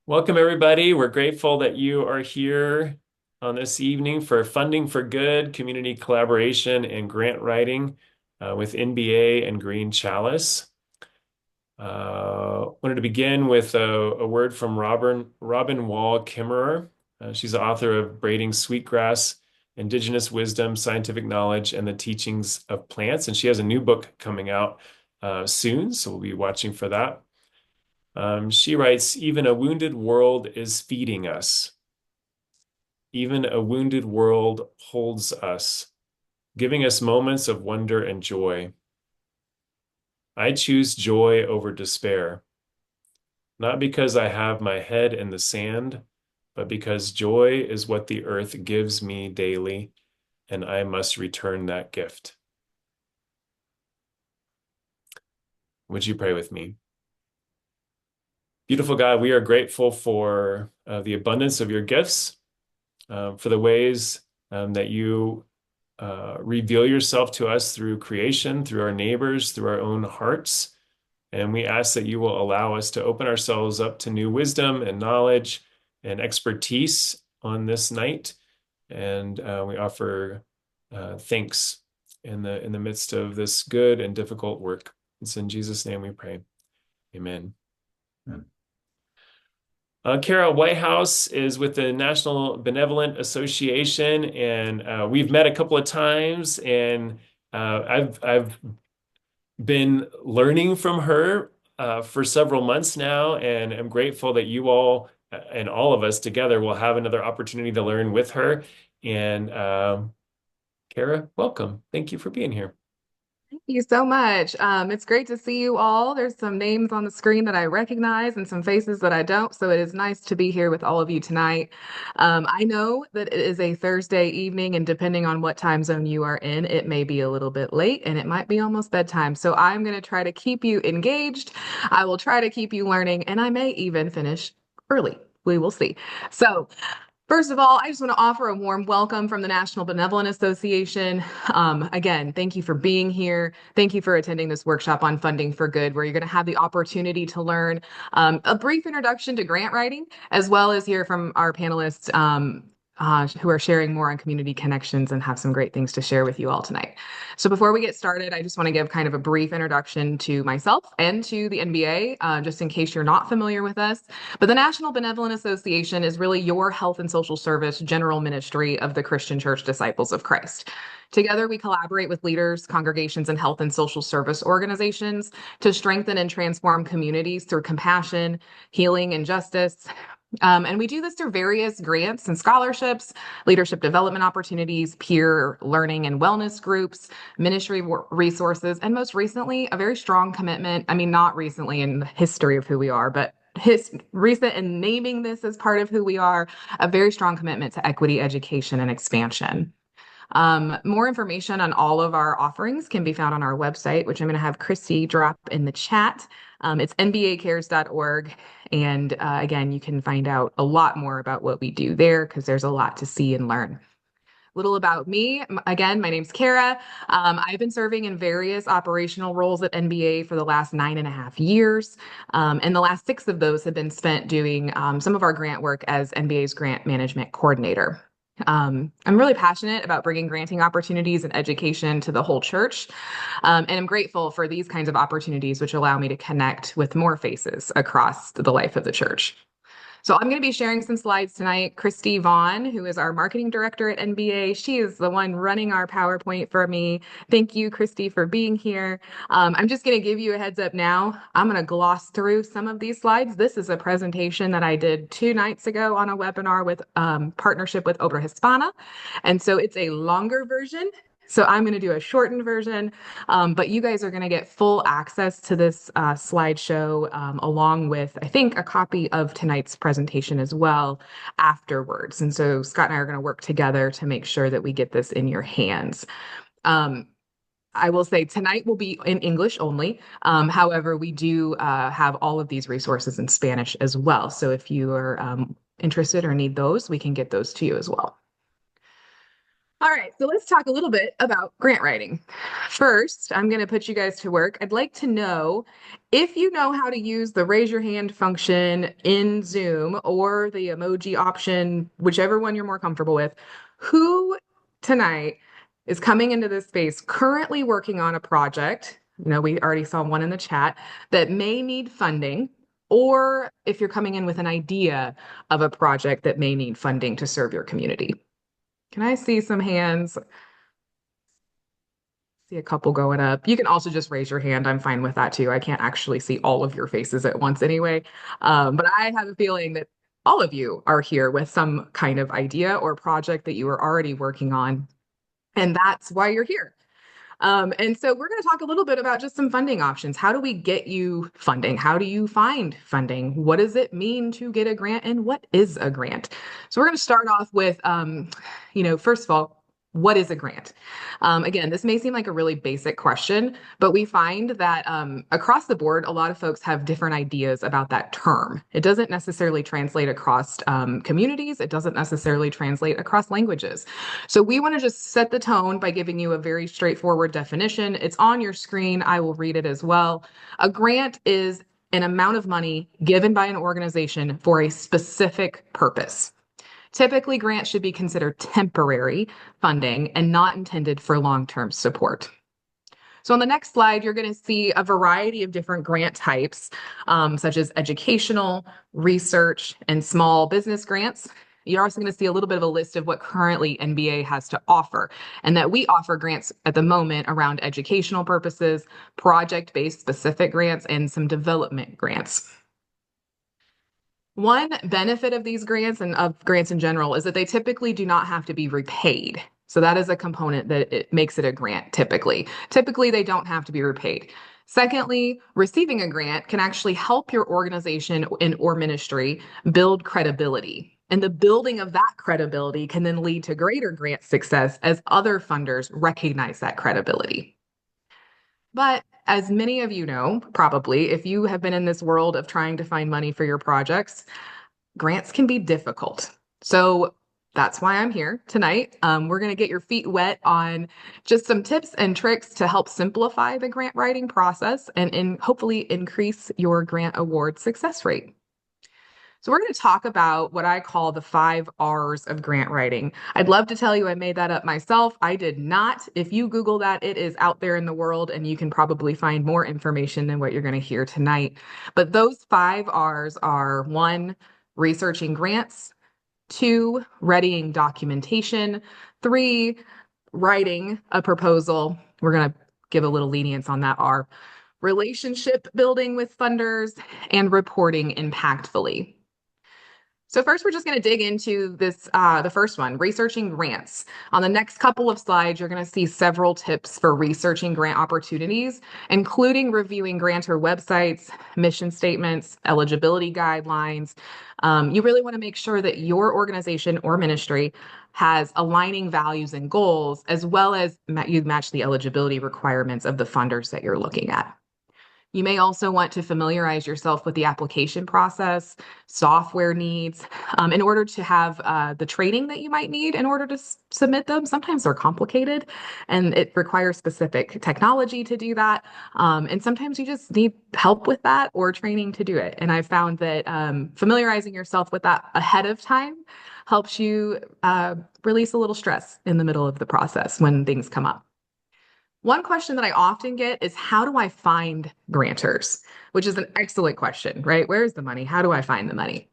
Welcome, everybody. We're grateful that you are here on this evening for Funding for Good, community collaboration, and grant writing with NBA and Green Chalice. Wanted to begin with a word from Robin Wall Kimmerer. She's the author of Braiding Sweetgrass, Indigenous Wisdom, Scientific Knowledge, and the Teachings of Plants. And she has a new book coming out soon, so we'll be watching for that. She writes, even a wounded world is feeding us. Even a wounded world holds us, giving us moments of wonder and joy. I choose joy over despair, not because I have my head in the sand, but because joy is what the earth gives me daily, and I must return that gift. Would you pray with me? Beautiful God, we are grateful for the abundance of your gifts, for the ways that you reveal yourself to us through creation, through our neighbors, through our own hearts. And we ask that you will allow us to open ourselves up to new wisdom and knowledge and expertise on this night. And we offer thanks in the midst of this good and difficult work. It's in Jesus' name we pray. Amen. Kara, Whitehouse is with the National Benevolent Association, and we've met a couple of times, and I've been learning from her for several months now, and I'm grateful that you all and all of us together will have another opportunity to learn with her. And Kara, welcome. Thank you for being here. Thank you so much. It's great to see you all. There's some names on the screen that I recognize and some faces that I don't. So it is nice to be here with all of you tonight. I know that it is a Thursday evening, and depending on what time zone you are in, it may be a little bit late and it might be almost bedtime. So I'm going to try to keep you engaged. I will try to keep you learning, and I may even finish early. We will see. So, first of all, I just want to offer a warm welcome from the National Benevolent Association. Again, thank you for being here. Thank you for attending this workshop on Funding for Good, where you're going to have the opportunity to learn a brief introduction to grant writing, as well as hear from our panelists who are sharing more on community connections and have some great things to share with you all tonight. So before we get started, I just want to give kind of a brief introduction to myself and to the NBA, just in case you're not familiar with us. But the National Benevolent Association is really your health and social service general ministry of the Christian Church Disciples of Christ. Together, we collaborate with leaders, congregations, and health and social service organizations to strengthen and transform communities through compassion, healing, and justice. And we do this through various grants and scholarships, leadership development opportunities, peer learning and wellness groups, ministry resources, and most recently, a very strong commitment. I mean, not recently in the history of who we are, but his recent in naming this as part of who we are, a very strong commitment to equity, education, and expansion. More information on all of our offerings can be found on our website, which I'm going to have Christy drop in the chat. It's nbacares.org. And again, you can find out a lot more about what we do there because there's a lot to see and learn. Little about me. Again, my name's Kara. I've been serving in various operational roles at NBA for the last 9.5 years. And the last 6 of those have been spent doing some of our grant work as NBA's grant management coordinator. I'm really passionate about bringing granting opportunities and education to the whole church. And I'm grateful for these kinds of opportunities, which allow me to connect with more faces across the life of the church. So I'm going to be sharing some slides tonight. Christy Vaughn, who is our marketing director at NBA, she is the one running our PowerPoint for me. Thank you, Christy, for being here. I'm just going to give you a heads up now. I'm going to gloss through some of these slides. This is a presentation that I did 2 nights ago on a webinar with partnership with Obra Hispana. And so it's a longer version. So I'm going to do a shortened version, but you guys are going to get full access to this slideshow along with, I think, a copy of tonight's presentation as well afterwards. And so Scott and I are going to work together to make sure that we get this in your hands. I will say tonight will be in English only. However, we do have all of these resources in Spanish as well. So if you are interested or need those, we can get those to you as well. All right, so let's talk a little bit about grant writing. First, I'm going to put you guys to work. I'd like to know if you know how to use the raise your hand function in Zoom or the emoji option, whichever one you're more comfortable with. Who tonight is coming into this space currently working on a project? You know, we already saw one in the chat that may need funding, or if you're coming in with an idea of a project that may need funding to serve your community. Can I see some hands? See a couple going up. You can also just raise your hand. I'm fine with that too. I can't actually see all of your faces at once anyway. But I have a feeling that all of you are here with some kind of idea or project that you are already working on. And that's why you're here. And so we're going to talk a little bit about just some funding options. How do we get you funding? How do you find funding? What does it mean to get a grant? And what is a grant? So we're going to start off with, first of all, what is a grant? Again, this may seem like a really basic question, but we find that across the board, a lot of folks have different ideas about that term. It doesn't necessarily translate across communities. It doesn't necessarily translate across languages. So we want to just set the tone by giving you a very straightforward definition. It's on your screen. I will read it as well. A grant is an amount of money given by an organization for a specific purpose. Typically, grants should be considered temporary funding and not intended for long-term support. So on the next slide, you're going to see a variety of different grant types, such as educational, research, and small business grants. You're also going to see a little bit of a list of what currently NBA has to offer, and that we offer grants at the moment around educational purposes, project-based specific grants, and some development grants. One benefit of these grants and of grants in general is that they typically do not have to be repaid. So that is a component that it makes it a grant typically. Typically, they don't have to be repaid. Secondly, receiving a grant can actually help your organization or ministry build credibility. And the building of that credibility can then lead to greater grant success as other funders recognize that credibility. But as many of you know, probably, if you have been in this world of trying to find money for your projects, grants can be difficult. So that's why I'm here tonight. We're going to get your feet wet on just some tips and tricks to help simplify the grant writing process and hopefully increase your grant award success rate. So we're going to talk about what I call the 5 R's of grant writing. I'd love to tell you I made that up myself. I did not. If you Google that, it is out there in the world and you can probably find more information than what you're going to hear tonight. But those 5 R's are: 1, researching grants; 2, readying documentation; 3, writing a proposal. We're going to give a little lenience on that R. Relationship building with funders; and reporting impactfully. So first, we're just going to dig into this, the first one, researching grants. On the next couple of slides, you're going to see several tips for researching grant opportunities, including reviewing grantor websites, mission statements, eligibility guidelines. You really want to make sure that your organization or ministry has aligning values and goals, as well as you match the eligibility requirements of the funders that you're looking at. You may also want to familiarize yourself with the application process, software needs, in order to have the training that you might need in order to submit them. Sometimes they're complicated and it requires specific technology to do that. And sometimes you just need help with that or training to do it. And I've found that familiarizing yourself with that ahead of time helps you release a little stress in the middle of the process when things come up. One question that I often get is, how do I find grantors? Which is an excellent question, right? Where's the money? How do I find the money?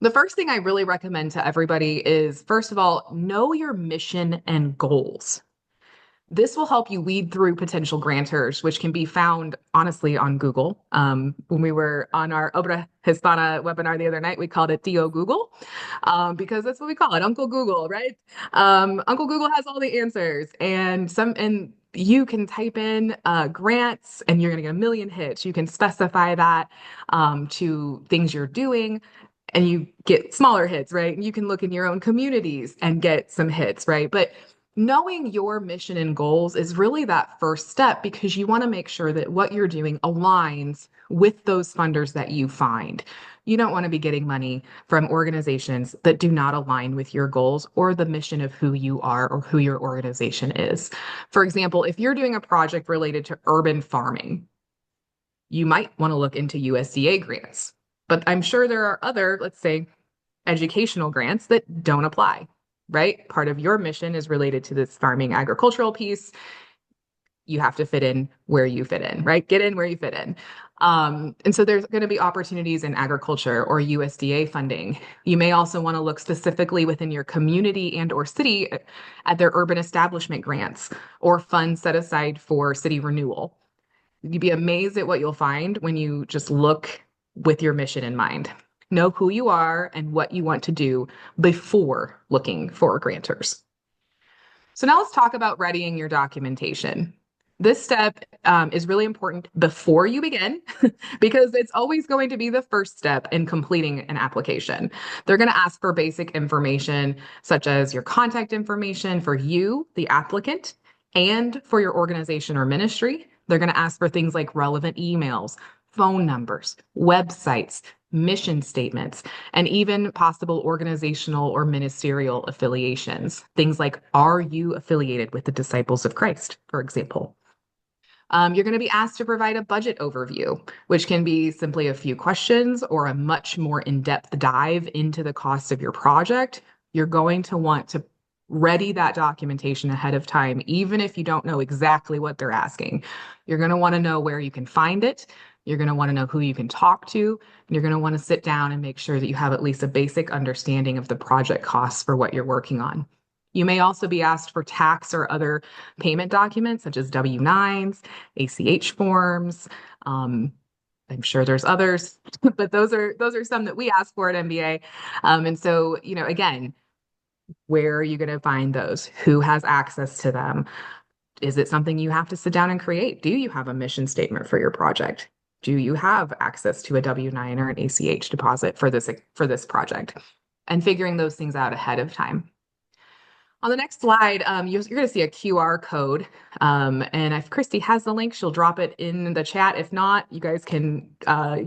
The first thing I really recommend to everybody is, first of all, know your mission and goals. This will help you weed through potential grantors, which can be found honestly on Google. When we were on our Obra Hispana webinar the other night, we called it Tío Google, because that's what we call it, Uncle Google, right? Uncle Google has all the answers, and you can type in grants and you're going to get a million hits. You can specify that to things you're doing and you get smaller hits, right? And you can look in your own communities and get some hits, right? But knowing your mission and goals is really that first step, because you want to make sure that what you're doing aligns with those funders that you find. You don't want to be getting money from organizations that do not align with your goals or the mission of who you are or who your organization is. For example, if you're doing a project related to urban farming, you might want to look into USDA grants. But I'm sure there are other, let's say, educational grants that don't apply, right? Part of your mission is related to this farming agricultural piece. You have to fit in where you fit in, right? Get in where you fit in. And so there's going to be opportunities in agriculture or USDA funding. You may also want to look specifically within your community and or city at their urban establishment grants or funds set aside for city renewal. You'd be amazed at what you'll find when you just look with your mission in mind. Know who you are and what you want to do before looking for grantors. So now let's talk about readying your documentation. This step is really important before you begin because it's always going to be the first step in completing an application. They're going to ask for basic information such as your contact information for you, the applicant, and for your organization or ministry. They're going to ask for things like relevant emails, phone numbers, websites, mission statements, and even possible organizational or ministerial affiliations. Things like, are you affiliated with the Disciples of Christ, for example? You're going to be asked to provide a budget overview, which can be simply a few questions or a much more in-depth dive into the cost of your project. You're going to want to ready that documentation ahead of time, even if you don't know exactly what they're asking. You're going to want to know where you can find it. You're going to want to know who you can talk to. And you're going to want to sit down and make sure that you have at least a basic understanding of the project costs for what you're working on. You may also be asked for tax or other payment documents such as W-9s, ACH forms. I'm sure there's others, but those are some that we ask for at MBA. And so, again, where are you going to find those? Who has access to them? Is it something you have to sit down and create? Do you have a mission statement for your project? Do you have access to a W-9 or an ACH deposit for this project? And figuring those things out ahead of time. On the next slide, you're going to see a QR code. And if Christy has the link, she'll drop it in the chat. If not, you guys can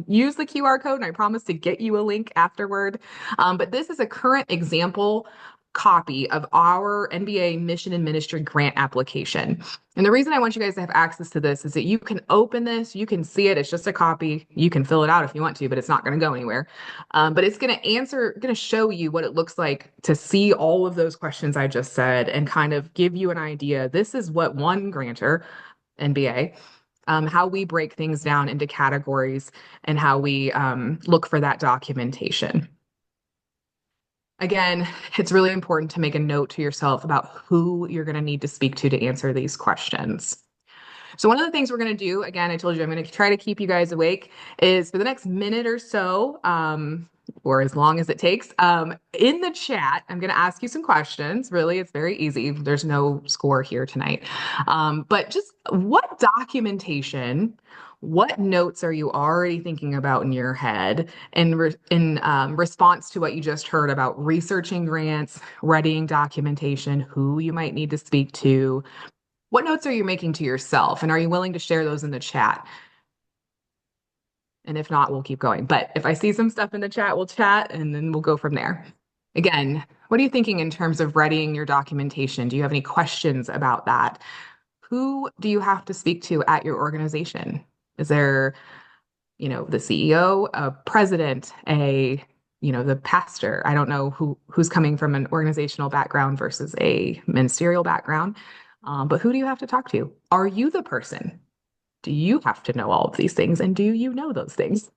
use the QR code, and I promise to get you a link afterward. But this is a current example copy of our NBA Mission and Ministry grant application. And the reason I want you guys to have access to this is that you can open this, you can see it, it's just a copy. You can fill it out if you want to, but it's not going to go anywhere. But it's going to show you what it looks like to see all of those questions I just said and kind of give you an idea. This is what one grantor, NBA, how we break things down into categories and how we look for that documentation. Again, it's really important to make a note to yourself about who you're going to need to speak to answer these questions. So one of the things we're going to do, again, I told you I'm going to try to keep you guys awake, is for the next minute or so, or as long as it takes, in the chat, I'm going to ask you some questions. Really, it's very easy. There's no score here tonight. But just what documentation, what notes are you already thinking about in your head in response to what you just heard about researching grants, readying documentation, who you might need to speak to? What notes are you making to yourself? And are you willing to share those in the chat? And if not, we'll keep going. But if I see some stuff in the chat, we'll chat and then we'll go from there. Again, what are you thinking in terms of readying your documentation? Do you have any questions about that? Who do you have to speak to at your organization? Is there, the CEO, a president, the pastor? I don't know who's coming from an organizational background versus a ministerial background. But who do you have to talk to? Are you the person? Do you have to know all of these things? And do you know those things?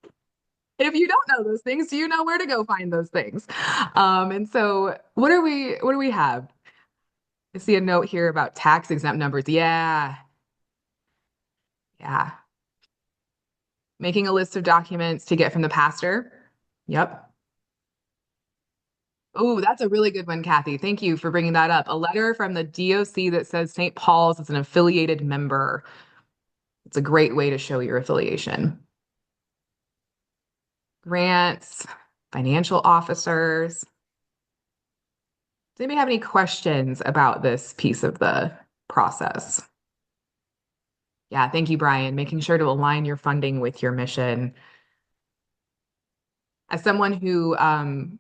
If you don't know those things, do you know where to go find those things? And so what do we have? I see a note here about tax exempt numbers. Yeah. Yeah. Making a list of documents to get from the pastor. Yep. Oh, that's a really good one, Cathy. Thank you for bringing that up. A letter from the DOC that says St. Paul's is an affiliated member. It's a great way to show your affiliation. Grants, financial officers. Does anybody have any questions about this piece of the process? Yeah, thank you, Brian. Making sure to align your funding with your mission. As someone who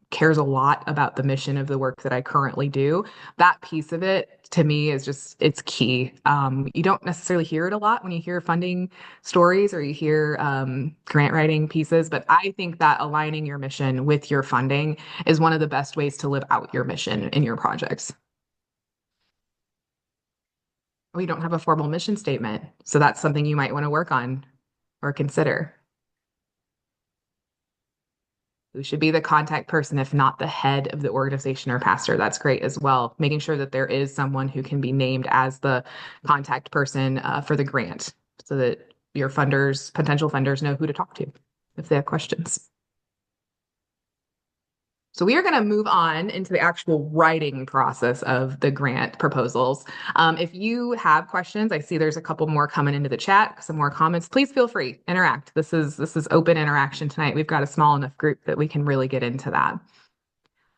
cares a lot about the mission of the work that I currently do, that piece of it to me is just, it's key. You don't necessarily hear it a lot when you hear funding stories or you hear grant writing pieces, but I think that aligning your mission with your funding is one of the best ways to live out your mission in your projects. We don't have a formal mission statement, so that's something you might want to work on or consider. Who should be the contact person if not the head of the organization or pastor? That's great as well. Making sure that there is someone who can be named as the contact person for the grant so that your funders, potential funders, know who to talk to if they have questions. So we are going to move on into the actual writing process of the grant proposals. If you have questions, I see there's a couple more coming into the chat, some more comments. Please feel free, interact. This is open interaction tonight. We've got a small enough group that we can really get into that.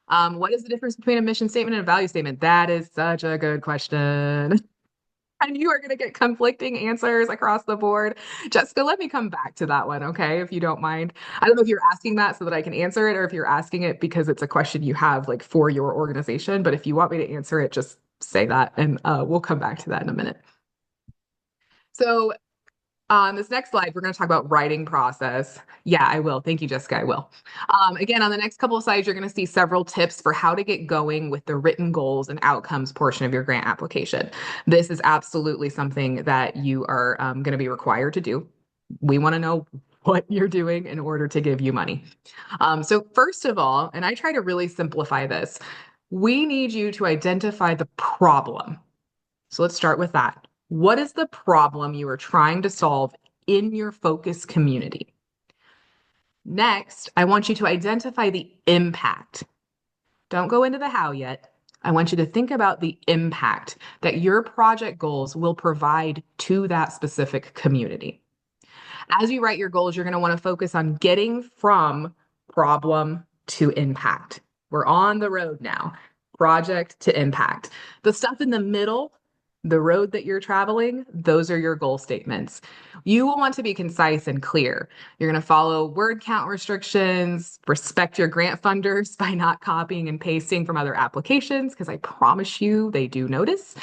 What is the difference between a mission statement and a value statement? That is such a good question. And you are going to get conflicting answers across the board. Jessica, let me come back to that one, okay? If you don't mind. I don't know if you're asking that so that I can answer it or if you're asking it because it's a question you have like for your organization. But if you want me to answer it, just say that and we'll come back to that in a minute. So on this next slide, we're going to talk about writing process. Yeah, I will. Thank you, Jessica. I will. Again, on the next couple of slides, you're going to see several tips for how to get going with the written goals and outcomes portion of your grant application. This is absolutely something that you are going to be required to do. We want to know what you're doing in order to give you money. So first of all, and I try to really simplify this, we need you to identify the problem. So let's start with that. What is the problem you are trying to solve in your focus community? Next, I want you to identify the impact. Don't go into the how yet. I want you to think about the impact that your project goals will provide to that specific community. As you write your goals, you're going to want to focus on getting from problem to impact. We're on the road now, project to impact. The stuff in the middle, the road that you're traveling, those are your goal statements. You will want to be concise and clear. You're going to follow word count restrictions, respect your grant funders by not copying and pasting from other applications, because I promise you they do notice.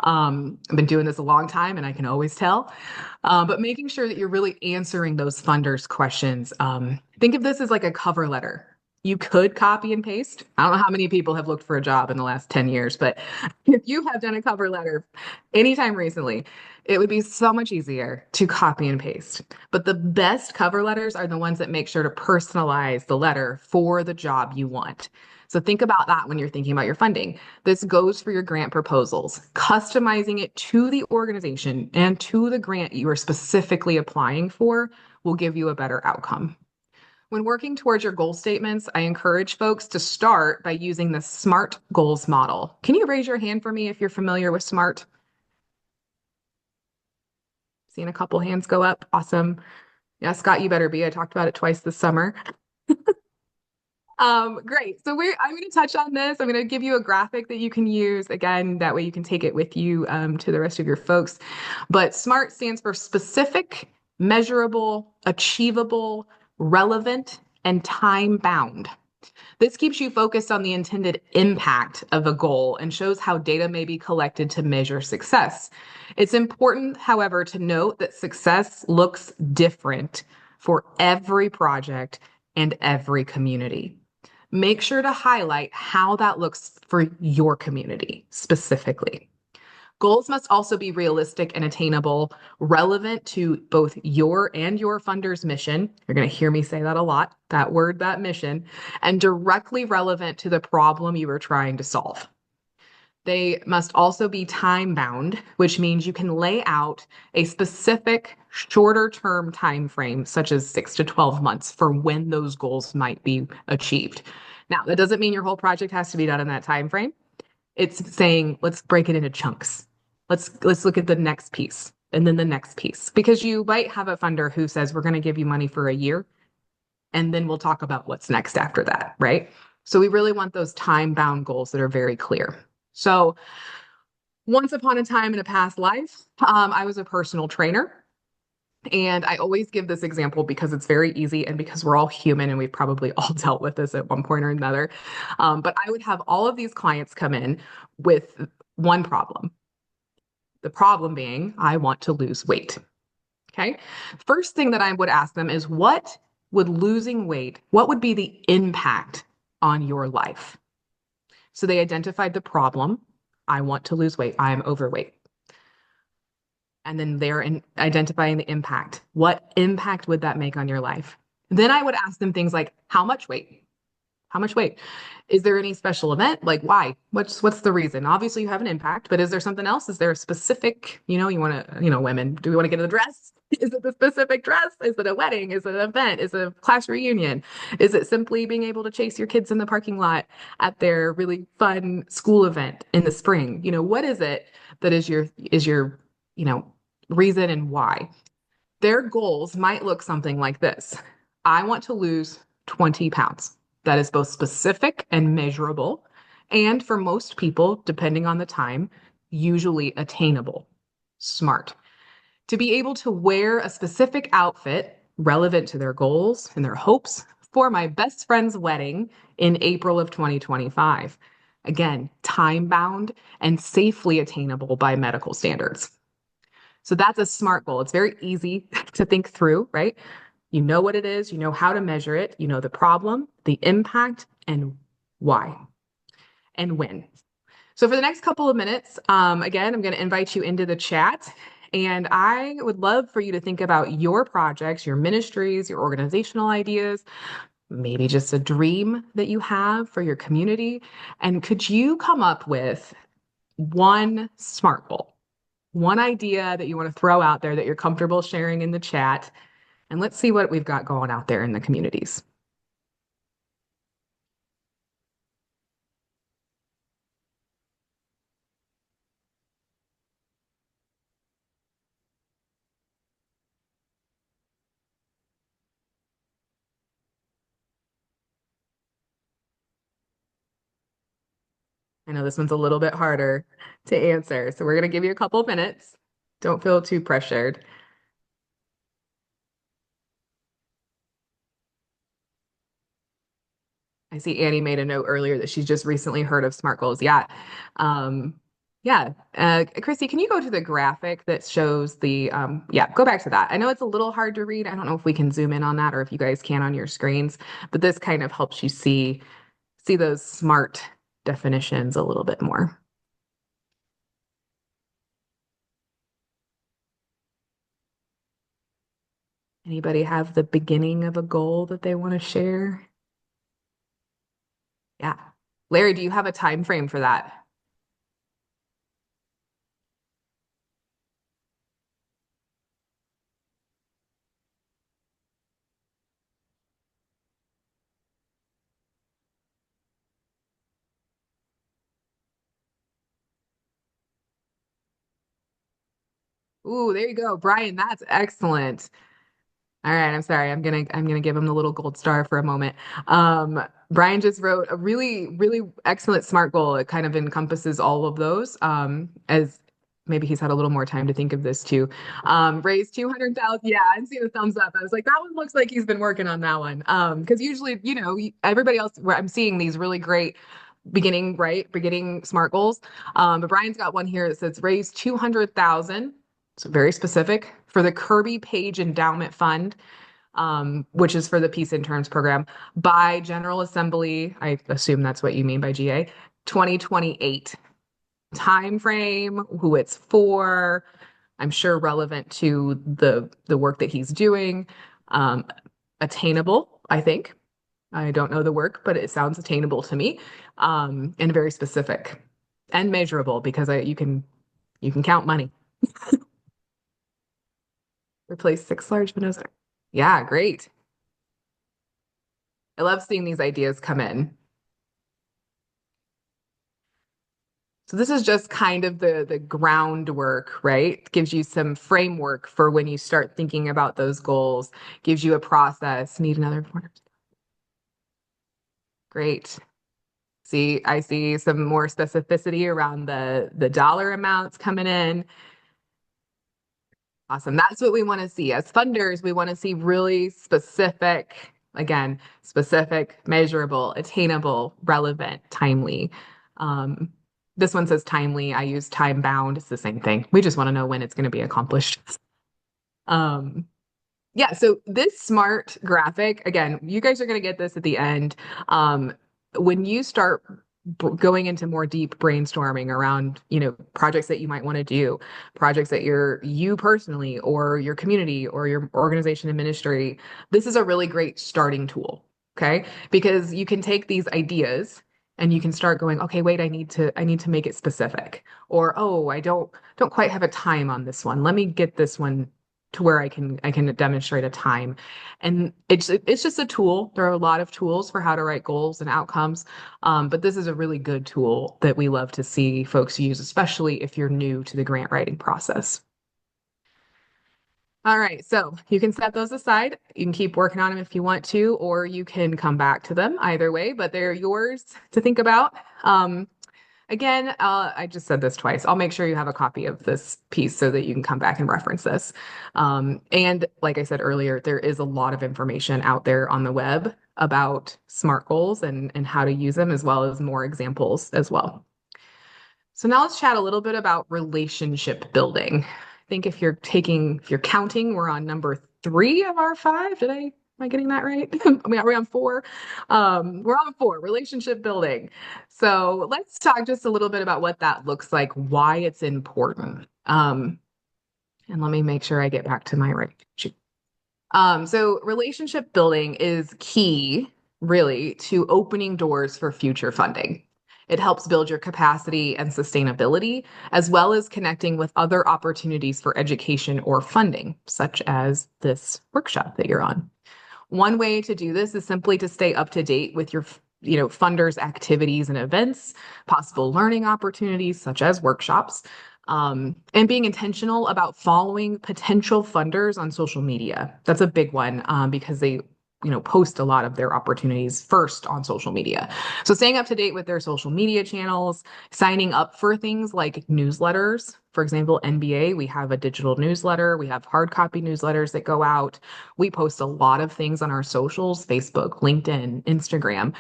I've been doing this a long time and I can always tell. But making sure that you're really answering those funders' questions. Think of this as like a cover letter. You could copy and paste. I don't know how many people have looked for a job in the last 10 years, but if you have done a cover letter anytime recently, it would be so much easier to copy and paste. But the best cover letters are the ones that make sure to personalize the letter for the job you want. So think about that when you're thinking about your funding. This goes for your grant proposals. Customizing it to the organization and to the grant you are specifically applying for will give you a better outcome. When working towards your goal statements, I encourage folks to start by using the SMART goals model. Can you raise your hand for me if you're familiar with SMART? Seeing a couple hands go up. Awesome. Yeah, Scott, you better be. I talked about it twice this summer. Great. So I'm going to touch on this. I'm going to give you a graphic that you can use. Again, that way you can take it with you to the rest of your folks. But SMART stands for specific, measurable, achievable, relevant, and time bound. This keeps you focused on the intended impact of a goal and shows how data may be collected to measure success. It's important, however, to note that success looks different for every project and every community. Make sure to highlight how that looks for your community specifically. Goals must also be realistic and attainable, relevant to both your and your funder's mission. You're going to hear me say that a lot, that word, that mission, and directly relevant to the problem you are trying to solve. They must also be time bound, which means you can lay out a specific shorter term time frame, such as 6 to 12 months, for when those goals might be achieved. Now, that doesn't mean your whole project has to be done in that time frame. It's saying, let's break it into chunks. Let's look at the next piece and then the next piece, because you might have a funder who says, we're going to give you money for a year, and then we'll talk about what's next after that, right? So we really want those time-bound goals that are very clear. So Once upon a time in a past life, I was a personal trainer. And I always give this example because it's very easy and because we're all human and we've probably all dealt with this at one point or another. But I would have all of these clients come in with one problem. The problem being, I want to lose weight. Okay. First thing that I would ask them is what would losing weight, what would be the impact on your life? So they identified the problem. I want to lose weight. I am overweight. And then identifying the impact. What impact would that make on your life? Then I would ask them things like, how much weight? How much weight? Is there any special event? Like why? What's the reason? Obviously you have an impact, but is there something else? Is there a specific, you want to, women, do we want to get a dress? Is it the specific dress? Is it a wedding? Is it an event? Is it a class reunion? Is it simply being able to chase your kids in the parking lot at their really fun school event in the spring? What is it that is your, you know, reason and why? Their goals might look something like this. I want to lose 20 pounds. That is both specific and measurable. And for most people, depending on the time, usually attainable. Smart. To be able to wear a specific outfit relevant to their goals and their hopes for my best friend's wedding in April of 2025. Again, time bound and safely attainable by medical standards. So that's a SMART goal. It's very easy to think through, right? You know what it is, you know how to measure it, you know the problem, the impact, and why and when. So for the next couple of minutes, again, I'm going to invite you into the chat. And I would love for you to think about your projects, your ministries, your organizational ideas, maybe just a dream that you have for your community. And could you come up with one SMART goal? One idea that you want to throw out there that you're comfortable sharing in the chat. And let's see what we've got going out there in the communities. I know this one's a little bit harder to answer, so we're going to give you a couple of minutes. Don't feel too pressured. I see Annie made a note earlier that she's just recently heard of SMART goals. Yeah. Um, yeah. Chrissy, can you go to the graphic that shows yeah, go back to that. I know it's a little hard to read. I don't know if we can zoom in on that or if you guys can on your screens, but this kind of helps you see those SMART definitions a little bit more. Anybody have the beginning of a goal that they want to share? Yeah. Larry, do you have a time frame for that? Ooh, there you go, Brian. That's excellent. All right, I'm sorry. I'm gonna give him the little gold star for a moment. Brian just wrote a really excellent SMART goal. It kind of encompasses all of those. As maybe he's had a little more time to think of this too. Raise 200,000. Yeah, I'm seeing a thumbs up. I was like, that one looks like he's been working on that one. Because usually, everybody else where I'm seeing these really great beginning, right? Beginning SMART goals. But Brian's got one here that says raise 200,000. So very specific for the Kirby Page Endowment Fund, which is for the Peace Interns program by General Assembly. I assume that's what you mean by GA. 2028 time frame, who it's for. I'm sure relevant to the work that he's doing. Attainable, I think. I don't know the work, but it sounds attainable to me, and very specific and measurable because you can count money. Replace 6 large windows. Yeah, great. I love seeing these ideas come in. So this is just kind of the groundwork, right? Gives you some framework for when you start thinking about those goals, gives you a process. Need another corner. Great. See, I see some more specificity around the dollar amounts coming in. Awesome. That's what we want to see. As funders, we want to see really specific, again, specific, measurable, attainable, relevant, timely. Um, this one says timely. I use time bound. It's the same thing. We just want to know when it's going to be accomplished. Um, yeah, so this smart graphic, again, you guys are going to get this at the end. When you start going into more deep brainstorming around, projects that you might want to do, projects that you personally or your community or your organization and ministry, this is a really great starting tool, okay? Because you can take these ideas and you can start going, okay, wait, I need to make it specific. Or, oh, I don't quite have a time on this one. Let me get this one to where I can demonstrate a time. And it's just a tool. There are a lot of tools for how to write goals and outcomes. But this is a really good tool that we love to see folks use, especially if you're new to the grant writing process. All right, so you can set those aside. You can keep working on them if you want to, or you can come back to them either way, but they're yours to think about. Again, I just said this twice. I'll make sure you have a copy of this piece so that you can come back and reference this. And like I said earlier, there is a lot of information out there on the web about SMART goals and how to use them, as well as more examples as well. So now let's chat a little bit about relationship building. I think if you're counting, we're on number 3 of our 5. Am I getting that right? I mean, are we on 4? We're on 4, relationship building. So let's talk just a little bit about what that looks like, why it's important. And let me make sure I get back to my right. So relationship building is key, really, to opening doors for future funding. It helps build your capacity and sustainability, as well as connecting with other opportunities for education or funding, such as this workshop that you're on. One way to do this is simply to stay up to date with your funders' activities and events, possible learning opportunities such as workshops, and being intentional about following potential funders on social media. That's a big one because they post a lot of their opportunities first on social media. So staying up to date with their social media channels, signing up for things like newsletters. For example, NBA, we have a digital newsletter, we have hard copy newsletters that go out. We post a lot of things on our socials, Facebook, LinkedIn, Instagram.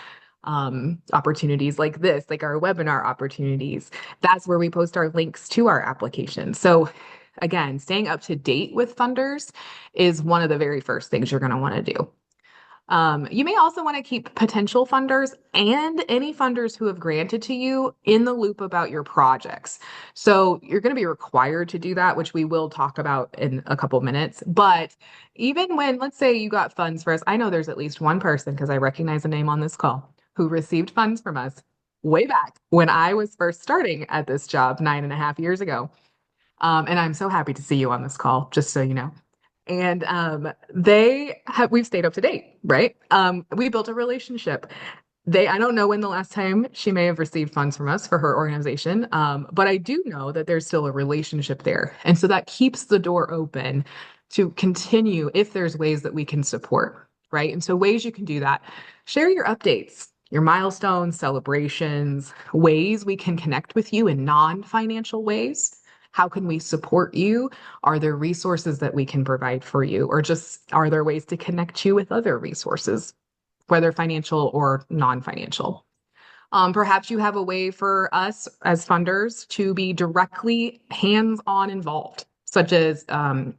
Opportunities like this, like our webinar opportunities. That's where we post our links to our applications. So again, staying up to date with funders is one of the very first things you're going to want to do. You may also want to keep potential funders and any funders who have granted to you in the loop about your projects. So you're going to be required to do that, which we will talk about in a couple minutes. But even when, let's say you got funds for us, I know there's at least one person, because I recognize a name on this call, who received funds from us way back when I was first starting at this job 9.5 years ago. And I'm so happy to see you on this call, just so you know. And we've stayed up to date, right? We built a relationship. I don't know when the last time she may have received funds from us for her organization, but I do know that there's still a relationship there. And so that keeps the door open to continue if there's ways that we can support, right? And so ways you can do that, share your updates, your milestones, celebrations, ways we can connect with you in non-financial ways. How can we support you? Are there resources that we can provide for you? Or just are there ways to connect you with other resources, whether financial or non-financial? Perhaps you have a way for us as funders to be directly hands-on involved, such as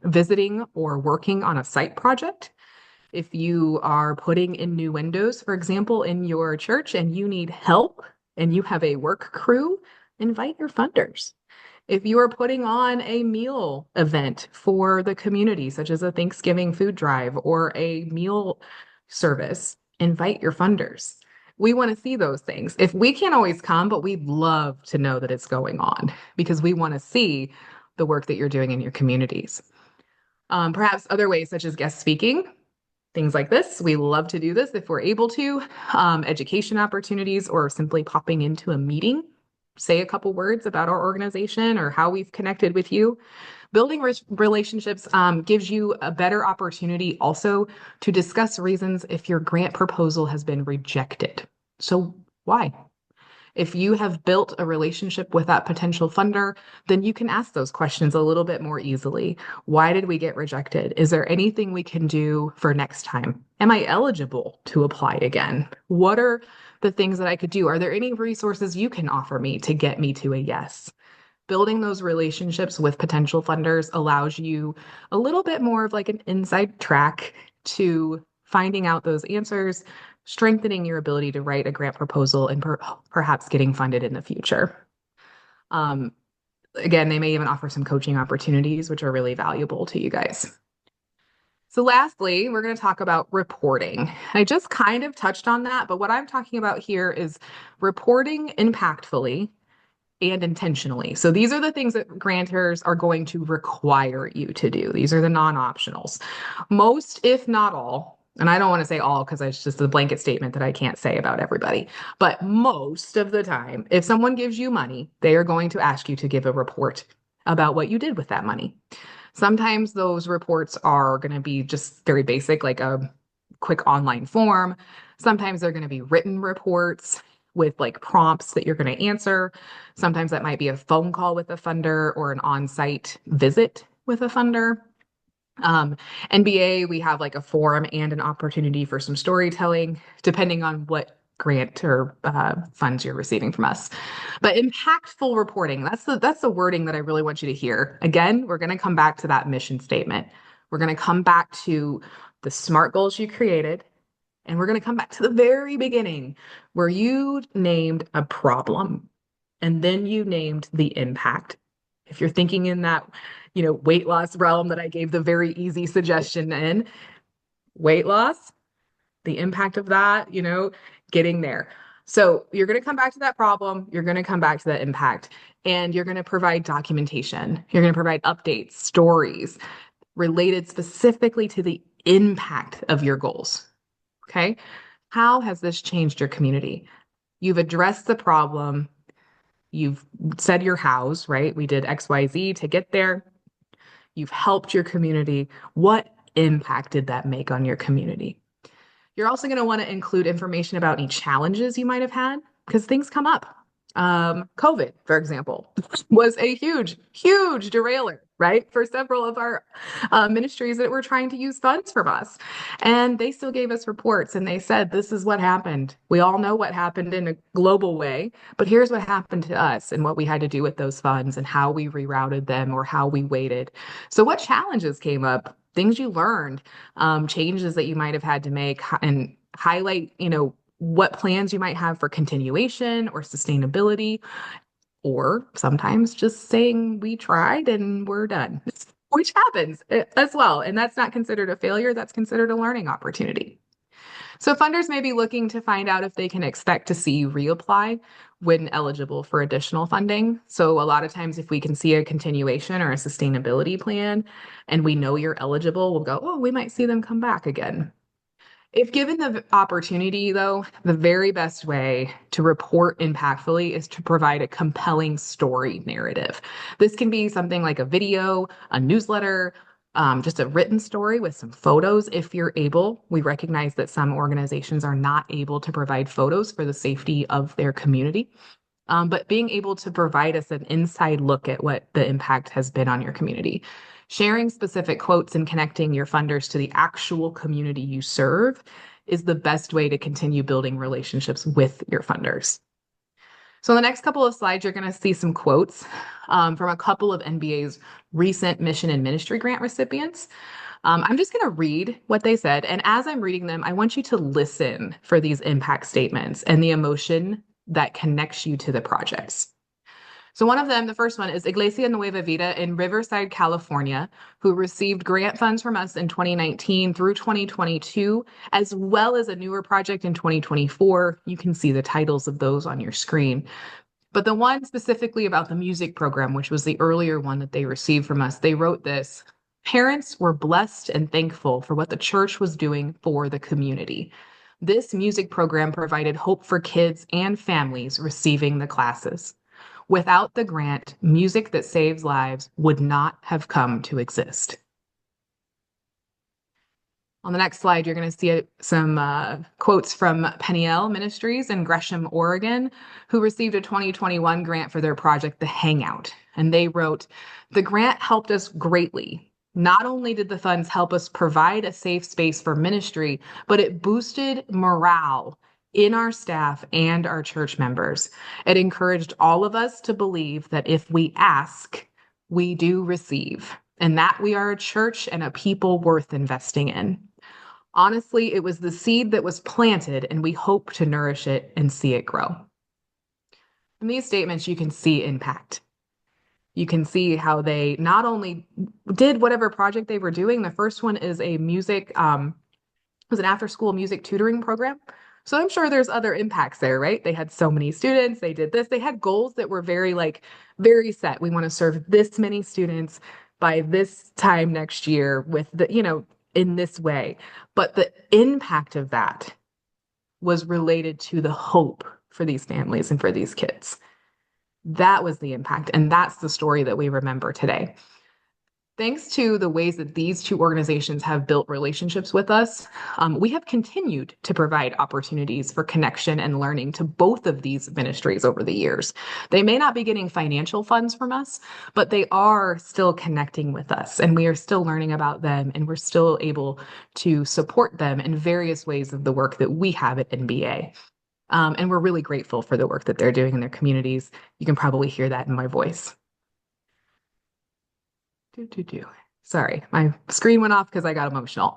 visiting or working on a site project. If you are putting in new windows, for example, in your church and you need help and you have a work crew, invite your funders. If you are putting on a meal event for the community, such as a Thanksgiving food drive or a meal service, invite your funders. We want to see those things. If we can't always come, but we'd love to know that it's going on because we want to see the work that you're doing in your communities. Perhaps other ways, such as guest speaking, things like this. We love to do this if we're able to. Education opportunities or simply popping into a meeting, say a couple words about our organization or how we've connected with you. Building relationships gives you a better opportunity also to discuss reasons if your grant proposal has been rejected. So why? If you have built a relationship with that potential funder, then you can ask those questions a little bit more easily. Why did we get rejected? Is there anything we can do for next time? Am I eligible to apply again? What are the things that I could do? Are there any resources you can offer me to get me to a yes? Building those relationships with potential funders allows you a little bit more of like an inside track to finding out those answers, strengthening your ability to write a grant proposal, and perhaps getting funded in the future. Um, Again, they may even offer some coaching opportunities, which are really valuable to you guys. So, lastly, we're going to talk about reporting. I just kind of touched on that, but what I'm talking about here is reporting impactfully and intentionally. So these are the things that grantors are going to require you to do. These are the non-optionals. Most, if not all, and I don't want to say all because it's just a blanket statement that I can't say about everybody, but most of the time, if someone gives you money, they are going to ask you to give a report about what you did with that money. Sometimes those reports are going to be just very basic, like a quick online form. Sometimes they're going to be written reports with like prompts that you're going to answer. Sometimes that might be a phone call with a funder or an on-site visit with a funder. Um, NBA, we have like a forum and an opportunity for some storytelling, depending on what grant or funds you're receiving from us. But impactful reporting, that's the wording that I really want you to hear. Again, we're going to come back to that mission statement. We're going to come back to the SMART goals you created, and we're going to come back to the very beginning where you named a problem and then you named the impact. If you're thinking in that, weight loss realm that I gave the very easy suggestion in, weight loss, the impact of that, getting there. So you're going to come back to that problem, you're going to come back to that impact, and you're going to provide documentation. You're going to provide updates, stories related specifically to the impact of your goals. Okay. How has this changed your community? You've addressed the problem. You've said your hows, right? We did XYZ to get there. You've helped your community. What impact did that make on your community? You're also going to want to include information about any challenges you might have had because things come up. COVID, for example, was a huge, huge derailer, right? For several of our ministries that were trying to use funds from us. And they still gave us reports and they said, this is what happened. We all know what happened in a global way, but here's what happened to us and what we had to do with those funds and how we rerouted them or how we waited. So, what challenges came up? Things you learned, changes that you might have had to make, and highlight, what plans you might have for continuation or sustainability, or sometimes just saying we tried and we're done, which happens as well. And that's not considered a failure, that's considered a learning opportunity. So funders may be looking to find out if they can expect to see you reapply when eligible for additional funding. So a lot of times if we can see a continuation or a sustainability plan and we know you're eligible, we'll go, oh, we might see them come back again. If given the opportunity, though, the very best way to report impactfully is to provide a compelling story narrative. This can be something like a video, a newsletter, just a written story with some photos if you're able. We recognize that some organizations are not able to provide photos for the safety of their community. But being able to provide us an inside look at what the impact has been on your community. Sharing specific quotes and connecting your funders to the actual community you serve is the best way to continue building relationships with your funders. So, in the next couple of slides, you're going to see some quotes from a couple of NBA's recent mission and ministry grant recipients. I'm just going to read what they said. And as I'm reading them, I want you to listen for these impact statements and the emotion that connects you to the projects. So one of them, the first one, is Iglesia Nueva Vida in Riverside, California, who received grant funds from us in 2019 through 2022, as well as a newer project in 2024. You can see the titles of those on your screen. But the one specifically about the music program, which was the earlier one that they received from us, they wrote this: parents were blessed and thankful for what the church was doing for the community. This music program provided hope for kids and families receiving the classes. Without the grant, music that saves lives would not have come to exist. On the next slide, you're going to see some quotes from Peniel Ministries in Gresham, Oregon, who received a 2021 grant for their project, The Hangout. And they wrote, "The grant helped us greatly. Not only did the funds help us provide a safe space for ministry, but it boosted morale in our staff and our church members. It encouraged all of us to believe that if we ask, we do receive, and that we are a church and a people worth investing in. Honestly, it was the seed that was planted, and we hope to nourish it and see it grow." In these statements, you can see impact. You can see how they not only did whatever project they were doing. The first one is a music, it was an after school music tutoring program. So I'm sure there's other impacts there, right? They had so many students, they did this, they had goals that were very set. We want to serve this many students by this time next year with in this way. But the impact of that was related to the hope for these families and for these kids. That was the impact. And that's the story that we remember today. Thanks to the ways that these two organizations have built relationships with us, we have continued to provide opportunities for connection and learning to both of these ministries over the years. They may not be getting financial funds from us, but they are still connecting with us, and we are still learning about them, and we're still able to support them in various ways of the work that we have at NBA. And we're really grateful for the work that they're doing in their communities. You can probably hear that in my voice. Do. Sorry, my screen went off because I got emotional.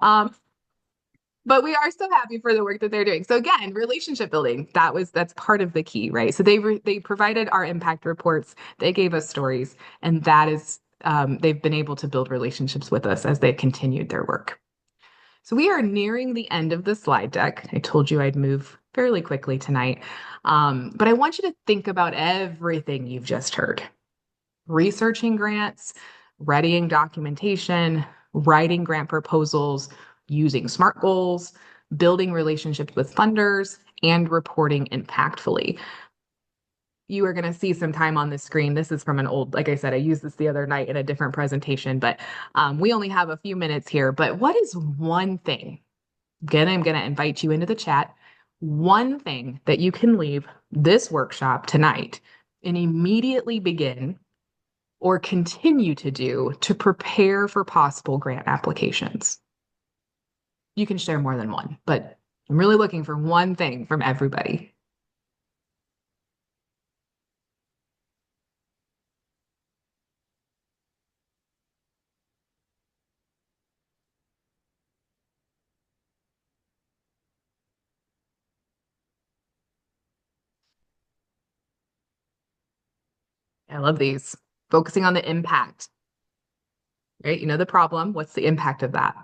But we are so happy for the work that they're doing. So again, relationship building, that's part of the key, right? So they provided our impact reports, they gave us stories, and that is they've been able to build relationships with us as they've continued their work. So we are nearing the end of the slide deck. I told you I'd move fairly quickly tonight. But I want you to think about everything you've just heard. Researching grants, readying documentation, writing grant proposals, using SMART goals, building relationships with funders, and reporting impactfully. You are going to see some time on the screen. This is from an old, like I said, I used this the other night in a different presentation, but we only have a few minutes here. But what is one thing? Again, I'm going to invite you into the chat. One thing that you can leave this workshop tonight and immediately begin or continue to do to prepare for possible grant applications. You can share more than one, but I'm really looking for one thing from everybody. I love these. Focusing on the impact, right? You know the problem. What's the impact of that?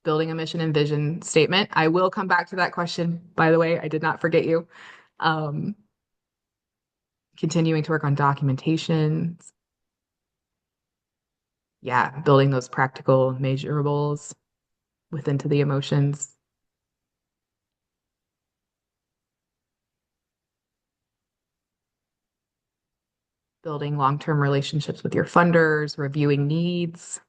Building a mission and vision statement. I will come back to that question, by the way. I did not forget you. Um, Continuing to work on documentation. Yeah, building those practical measurables with into the emotions. Building long-term relationships with your funders, reviewing needs.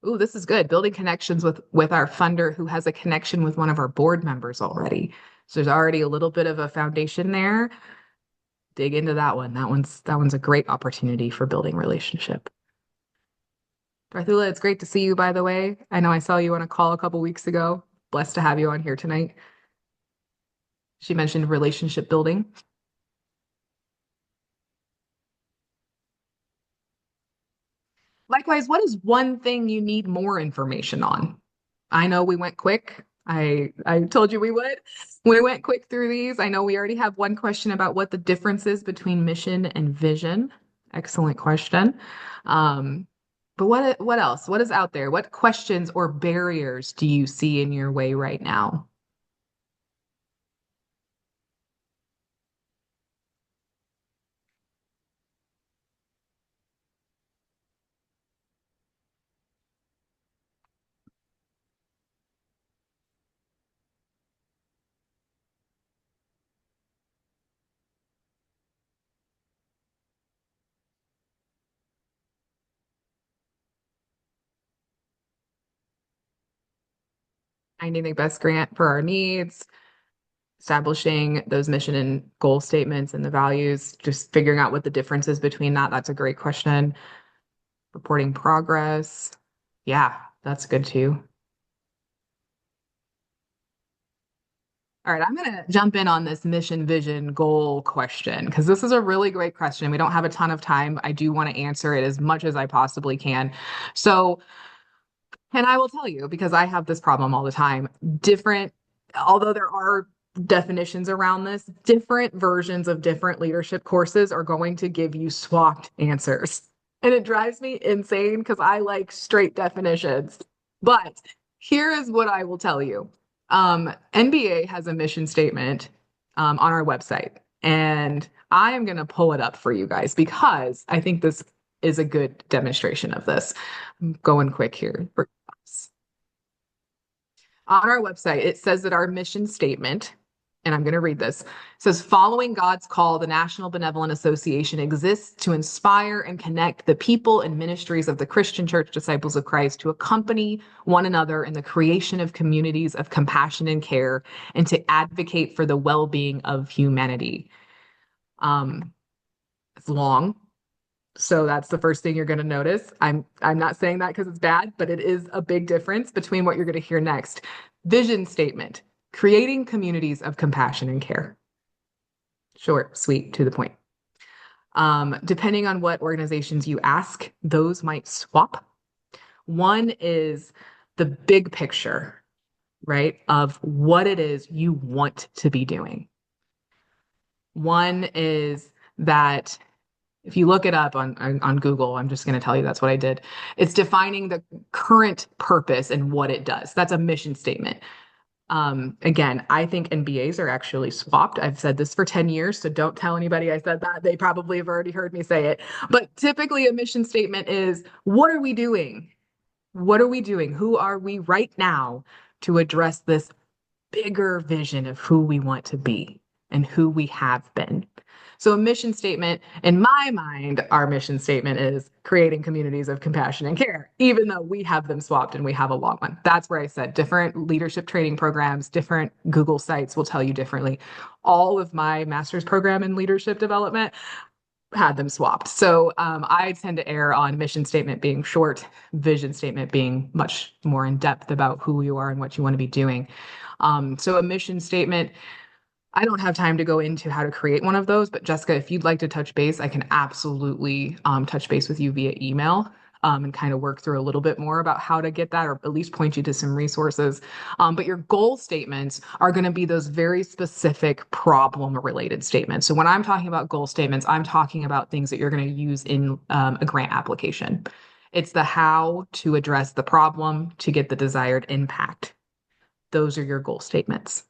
Ooh, this is good. Building connections with our funder who has a connection with one of our board members already. So there's already a little bit of a foundation there. Dig into that one. That one's a great opportunity for building relationship. Darthula, it's great to see you, by the way. I know I saw you on a call a couple weeks ago. Blessed to have you on here tonight. She mentioned relationship building. Likewise, what is one thing you need more information on? I know we went quick. I told you we would. We went quick through these. I know we already have one question about what the difference is between mission and vision. Excellent question. But what else? What is out there? What questions or barriers do you see in your way right now? finding the best grant for our needs, establishing those mission and goal statements and the values, just figuring out what the difference is between that. That's a great question. Reporting progress. Yeah, that's good too. All right, I'm going to jump in on this mission, vision, goal question because this is a really great question. We don't have a ton of time. I do want to answer it as much as I possibly can. So, and I will tell you because I have this problem all the time. Different, although there are definitions around this, different versions of different leadership courses are going to give you swapped answers. And it drives me insane because I like straight definitions. But here is what I will tell you. NBA has a mission statement on our website, and I am going to pull it up for you guys because I think this is a good demonstration of this. I'm going quick here. On our website, it says that our mission statement, and I'm going to read this, says, following God's call, the National Benevolent Association exists to inspire and connect the people and ministries of the Christian Church Disciples of Christ to accompany one another in the creation of communities of compassion and care and to advocate for the well-being of humanity. It's long. So that's the first thing you're going to notice. I'm not saying that because it's bad, but it is a big difference between what you're going to hear next. Vision statement, creating communities of compassion and care. Short, sweet, to the point. Depending on what organizations you ask, those might swap. One is the big picture, right, of what it is you want to be doing. One is that if you look it up on Google, I'm just going to tell you that's what I did. It's defining the current purpose and what it does. That's a mission statement. Again, I think NBAs are actually swapped. I've said this for 10 years, so don't tell anybody I said that. They probably have already heard me say it. But typically, a mission statement is what are we doing? What are we doing? Who are we right now to address this bigger vision of who we want to be and who we have been? So, a mission statement, in my mind, our mission statement is creating communities of compassion and care, even though we have them swapped and we have a long one. That's where I said different leadership training programs, different Google sites will tell you differently. All of my master's program in leadership development had them swapped. So, I tend to err on mission statement being short, vision statement being much more in depth about who you are and what you want to be doing. So, a mission statement, I don't have time to go into how to create one of those, but Jessica, if you'd like to touch base, I can absolutely touch base with you via email and kind of work through a little bit more about how to get that, or at least point you to some resources. But your goal statements are going to be those very specific problem related statements. So when I'm talking about goal statements, I'm talking about things that you're going to use in a grant application. It's the how to address the problem to get the desired impact. Those are your goal statements.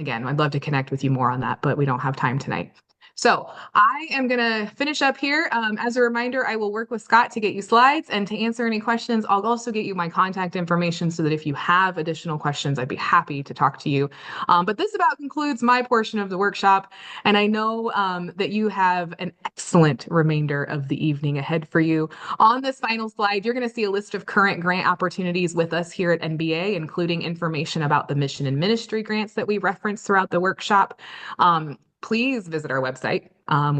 Again, I'd love to connect with you more on that, but we don't have time tonight. So I am going to finish up here. As a reminder, I will work with Scott to get you slides and to answer any questions. I'll also get you my contact information so that if you have additional questions, I'd be happy to talk to you. But this about concludes my portion of the workshop. And I know that you have an excellent remainder of the evening ahead for you. On this final slide, you're going to see a list of current grant opportunities with us here at NBA, including information about the mission and ministry grants that we reference throughout the workshop. Please visit our website.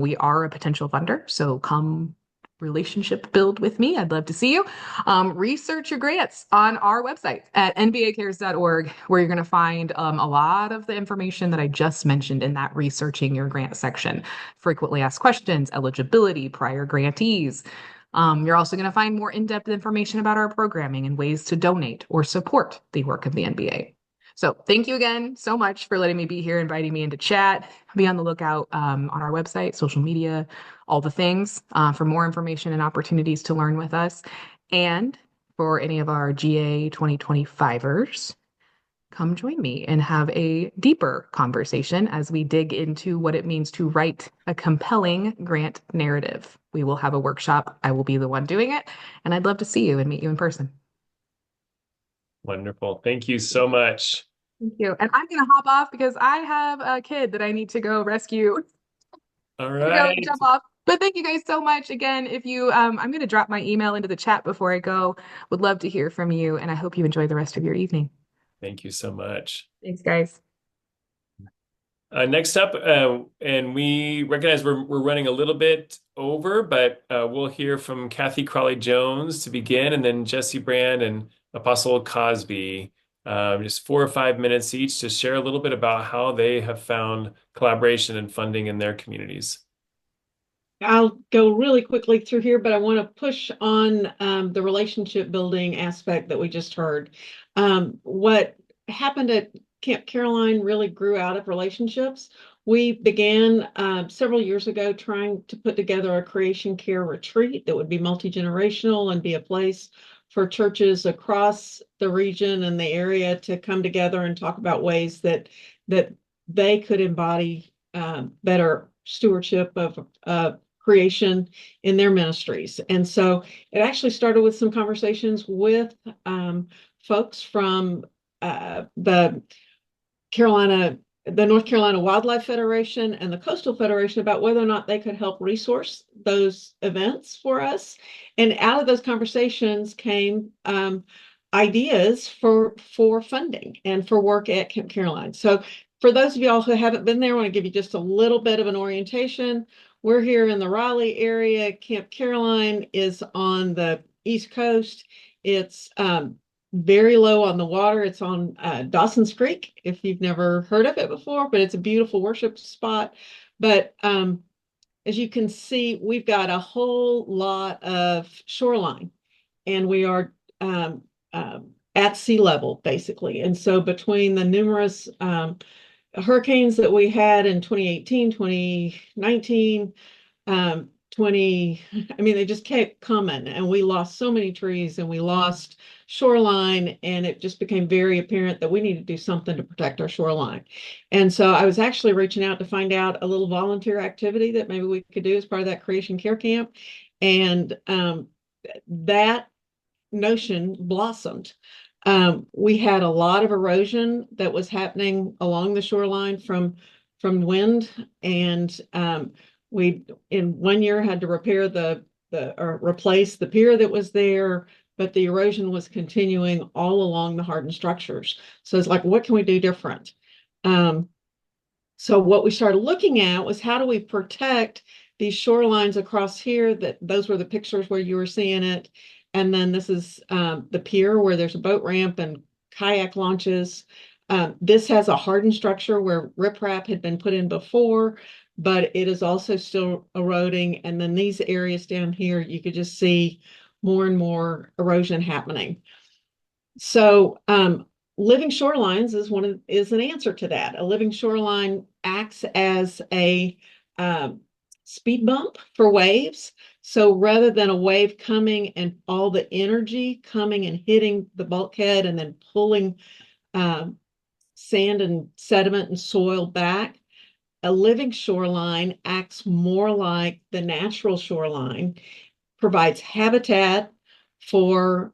We are a potential funder, so come relationship build with me. I'd love to see you. Research your grants on our website at nbacares.org, where you're going to find a lot of the information that I just mentioned in that researching your grant section. Frequently asked questions, eligibility, prior grantees. You're also going to find more in-depth information about our programming and ways to donate or support the work of the NBA. So thank you again so much for letting me be here, inviting me into chat. Be on the lookout on our website, social media, all the things for more information and opportunities to learn with us. And for any of our GA 2025ers, come join me and have a deeper conversation as we dig into what it means to write a compelling grant narrative. We will have a workshop. I will be the one doing it, and I'd love to see you and meet you in person. Wonderful. Thank you so much. Thank you. And I'm going to hop off because I have a kid that I need to go rescue. All To go right. jump off. But thank you guys so much. Again, if you, I'm going to drop my email into the chat before I go. Would love to hear from you, and I hope you enjoy the rest of your evening. Thank you so much. Thanks, guys. Next up, and we recognize we're running a little bit over, but we'll hear from Cathy Crawley Jones to begin, and then Jesse Brand and Apostle Cosby, just 4 or 5 minutes each to share a little bit about how they have found collaboration and funding in their communities. I'll go really quickly through here, but I want to push on the relationship building aspect that we just heard. What happened at Camp Caroline really grew out of relationships. We began several years ago trying to put together a creation care retreat that would be multi-generational and be a place for churches across the region and the area to come together and talk about ways that they could embody better stewardship of creation in their ministries. And so it actually started with some conversations with folks from the North Carolina Wildlife Federation and the Coastal Federation about whether or not they could help resource those events for us. And out of those conversations came ideas for funding and for work at Camp Caroline. So for those of y'all who haven't been there, I want to give you just a little bit of an orientation. We're here in the Raleigh area. Camp Caroline is on the East Coast. It's very low on the water. It's on Dawson's Creek, if you've never heard of it before, but it's a beautiful worship spot. But as you can see, we've got a whole lot of shoreline, and we are at sea level, basically. And so between the numerous hurricanes that we had in 2018, 2019, 20, I mean, they just kept coming, and we lost so many trees and we lost shoreline, and it just became very apparent that we need to do something to protect our shoreline. And so I was actually reaching out to find out a little volunteer activity that maybe we could do as part of that creation care camp. And that notion blossomed. We had a lot of erosion that was happening along the shoreline from wind, and we in 1 year had to repair or replace the pier that was there, but the erosion was continuing all along the hardened structures. So it's like, what can we do different? So what we started looking at was, how do we protect these shorelines across here? Those were the pictures where you were seeing it. And then this is the pier where there's a boat ramp and kayak launches. This has a hardened structure where riprap had been put in before, but it is also still eroding. And then these areas down here, you could just see more and more erosion happening. So living shorelines is an answer to that. A living shoreline acts as a speed bump for waves. So rather than a wave coming and all the energy coming and hitting the bulkhead and then pulling sand and sediment and soil back, a living shoreline acts more like the natural shoreline, provides habitat for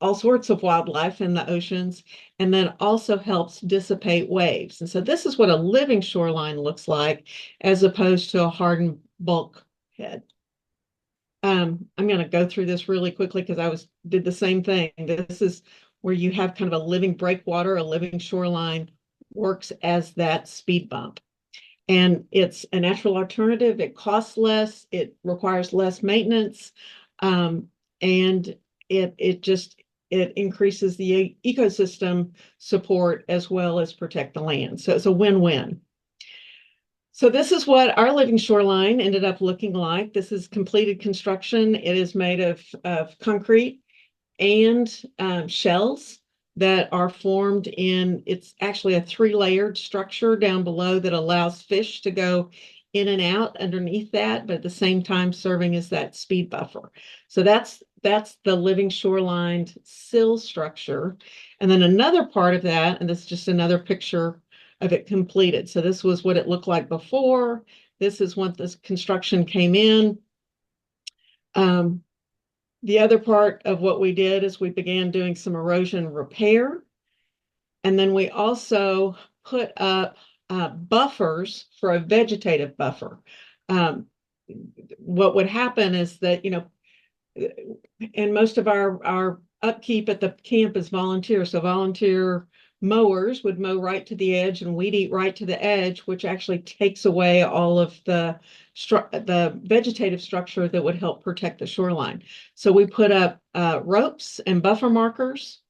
all sorts of wildlife in the oceans, and then also helps dissipate waves. And so this is what a living shoreline looks like, as opposed to a hardened bulkhead. I'm going to go through this really quickly because I did the same thing. This is where you have kind of a living breakwater. A living shoreline works as that speed bump. And it's a natural alternative. It costs less. It requires less maintenance. And it increases the ecosystem support as well as protect the land. So it's a win-win. So this is what our living shoreline ended up looking like. This is completed construction. It is made of concrete and shells that are formed it's actually a 3-layered structure down below that allows fish to go in and out underneath that, but at the same time serving as that speed buffer. So that's the living shoreline sill structure. And then another part of that, and this is just another picture of it completed. So this was what it looked like before. This is when this construction came in. The other part of what we did is we began doing some erosion repair. And then we also put up buffers for a vegetative buffer. what would happen is that, and most of our upkeep at the camp is volunteer. So volunteer mowers would mow right to the edge and weed eat right to the edge, which actually takes away all of the vegetative structure that would help protect the shoreline. So we put up ropes and buffer markers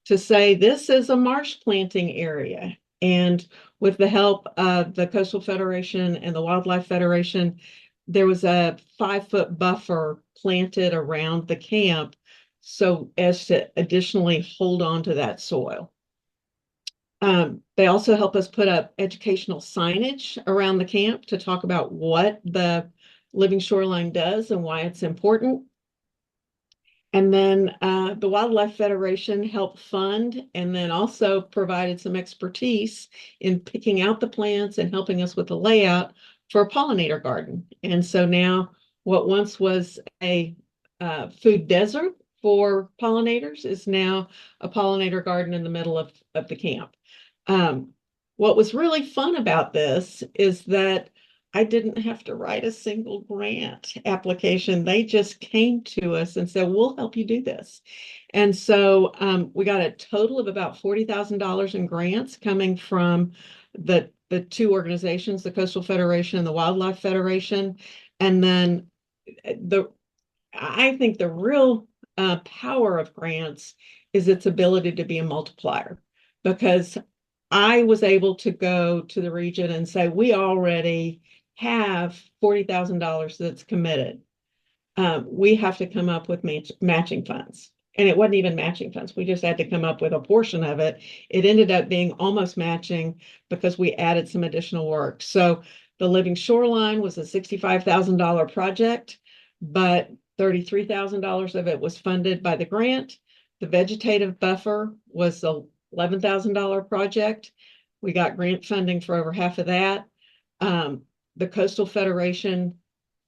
to say this is a marsh planting area. And with the help of the Coastal Federation and the Wildlife Federation, there was a 5-foot buffer planted around the camp so as to additionally hold on to that soil. They also help us put up educational signage around the camp to talk about what the living shoreline does and why it's important. And then the Wildlife Federation helped fund and then also provided some expertise in picking out the plants and helping us with the layout for a pollinator garden. And so now what once was a food desert for pollinators is now a pollinator garden in the middle of the camp. What was really fun about this is that I didn't have to write a single grant application. They just came to us and said, we'll help you do this. And so we got a total of about $40,000 in grants coming from the two organizations, the Coastal Federation and the Wildlife Federation. And then I think the real power of grants is its ability to be a multiplier, because I was able to go to the region and say, we already have $40,000 that's committed. We have to come up with matching funds. And it wasn't even matching funds. We just had to come up with a portion of it. It ended up being almost matching because we added some additional work. So the Living Shoreline was a $65,000 project, but $33,000 of it was funded by the grant. The vegetative buffer was a $11,000 project. We got grant funding for over half of that. The Coastal Federation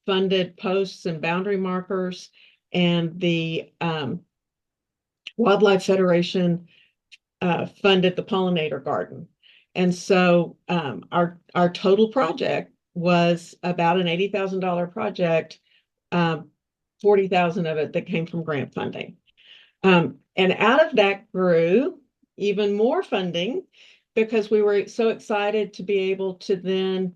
funded posts and boundary markers, and the Wildlife Federation funded the pollinator garden. And so our total project was about an $80,000 project, 40,000 of it that came from grant funding. And out of that grew even more funding because we were so excited to be able to then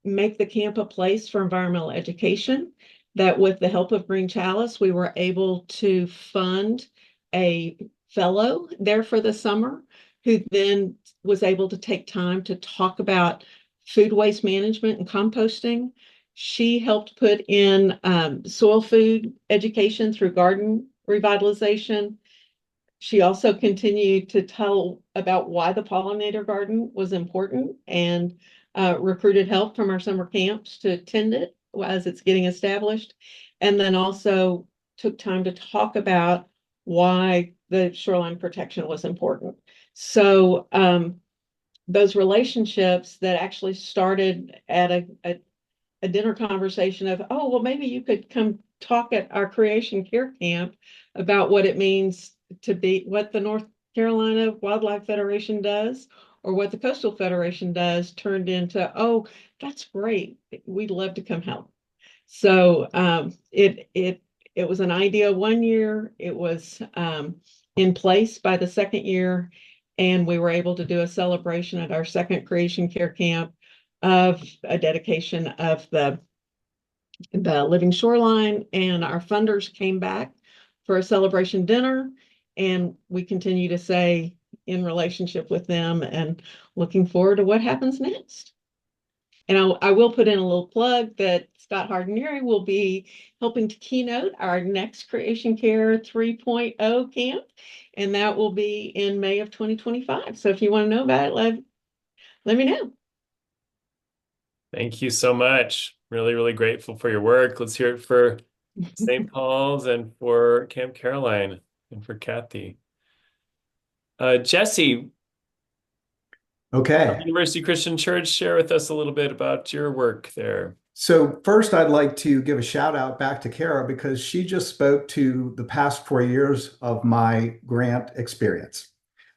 make the camp a place for environmental education, that with the help of Green Chalice, we were able to fund a fellow there for the summer who then was able to take time to talk about food waste management and composting. She helped put in soil food education through garden revitalization. She also continued to tell about why the pollinator garden was important and recruited help from our summer camps to attend it as it's getting established. And then also took time to talk about why the shoreline protection was important. So those relationships that actually started at a dinner conversation of, oh, well, maybe you could come talk at our Creation Care Camp about what it means to be, what the North Carolina Wildlife Federation does or what the Coastal Federation does, turned into, oh, that's great. We'd love to come help. So it was an idea one year. It was in place by the second year, and we were able to do a celebration at our second Creation Care Camp of a dedication of the Living Shoreline, and our funders came back for a celebration dinner, and we continue to stay in relationship with them and looking forward to what happens next. And I will put in a little plug that Scott Hardinieri will be helping to keynote our next Creation Care 3.0 camp, and that will be in May of 2025. So if you want to know about it, let me know. Thank you so much. Really, really grateful for your work. Let's hear it for St. Paul's and for Camp Caroline and for Cathy. Jesse, Okay. University Christian Church, share with us a little bit about your work there. So first, I'd like to give a shout out back to Kara because she just spoke to the past 4 years of my grant experience,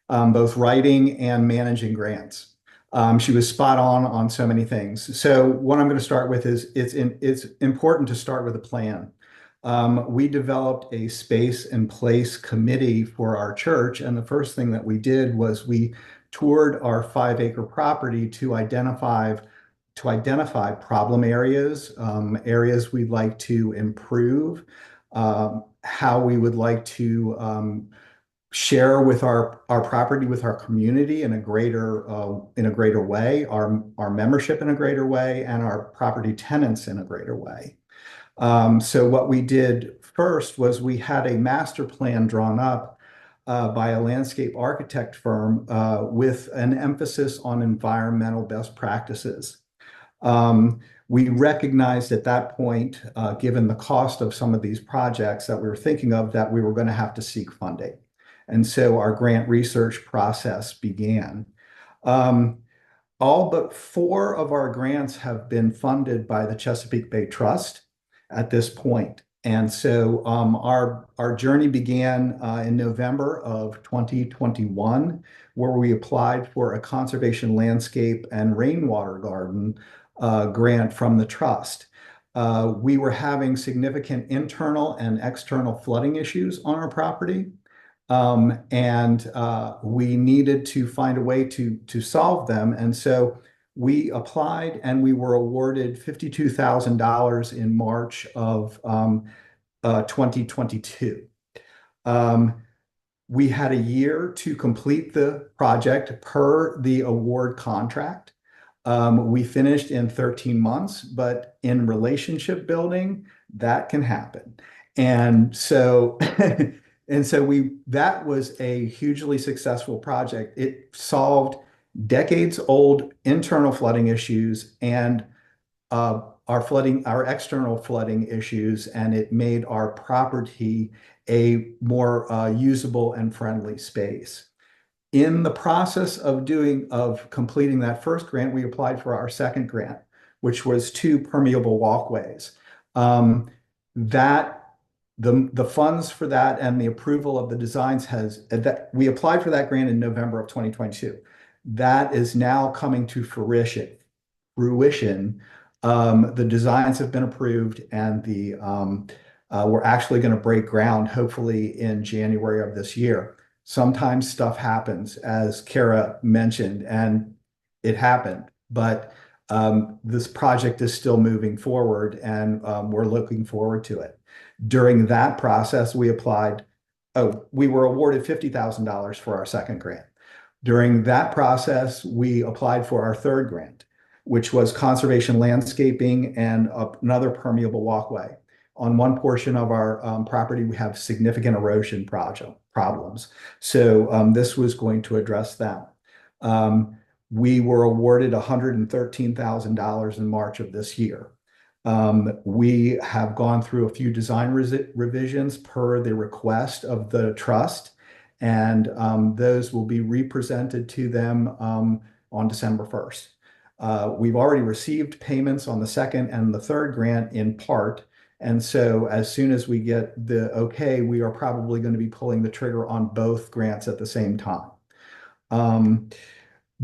both writing and managing grants. She was spot on so many things. So what I'm going to start with is it's important to start with a plan. We developed a space and place committee for our church, and the first thing that we did was we toured our 5 acre property to identify problem areas, areas we'd like to improve, how we would like to share with our property with our community in a greater way, our membership in a greater way, and our property tenants in a greater way. So what we did first was we had a master plan drawn up by a landscape architect firm with an emphasis on environmental best practices. We recognized at that point, given the cost of some of these projects that we were thinking of, that we were going to have to seek funding. And so our grant research process began. Um, all but 4 of our grants have been funded by the Chesapeake Bay Trust at this point. And so our journey began in November of 2021, where we applied for a conservation landscape and rainwater garden grant from the trust. We were having significant internal and external flooding issues on our property. And we needed to find a way to solve them. And so we applied and we were awarded $52,000 in March of 2022. We had a year to complete the project per the award contract. We finished in 13 months, but in relationship building, that can happen. And so and so that was a hugely successful project. It solved decades old internal flooding issues and our external flooding issues, and it made our property a more usable and friendly space. In the process of completing that first grant, we applied for our second grant, which was 2 permeable walkways. That the funds for that and the approval of the designs that we applied for that grant in November of 2022. That is now coming to fruition. The designs have been approved, and we're actually going to break ground hopefully in January of this year. Sometimes stuff happens, as Kara mentioned, and it happened, but this project is still moving forward, and we're looking forward to it. During that process, we were awarded $50,000 for our second grant. During that process, we applied for our third grant, which was conservation landscaping and another permeable walkway. On one portion of our property, we have significant erosion problems. So this was going to address that. We were awarded $113,000 in March of this year. We have gone through a few design revisions per the request of the trust, and those will be represented to them on December 1st. We've already received payments on the second and the third grant in part. And so as soon as we get the okay, we are probably going to be pulling the trigger on both grants at the same time.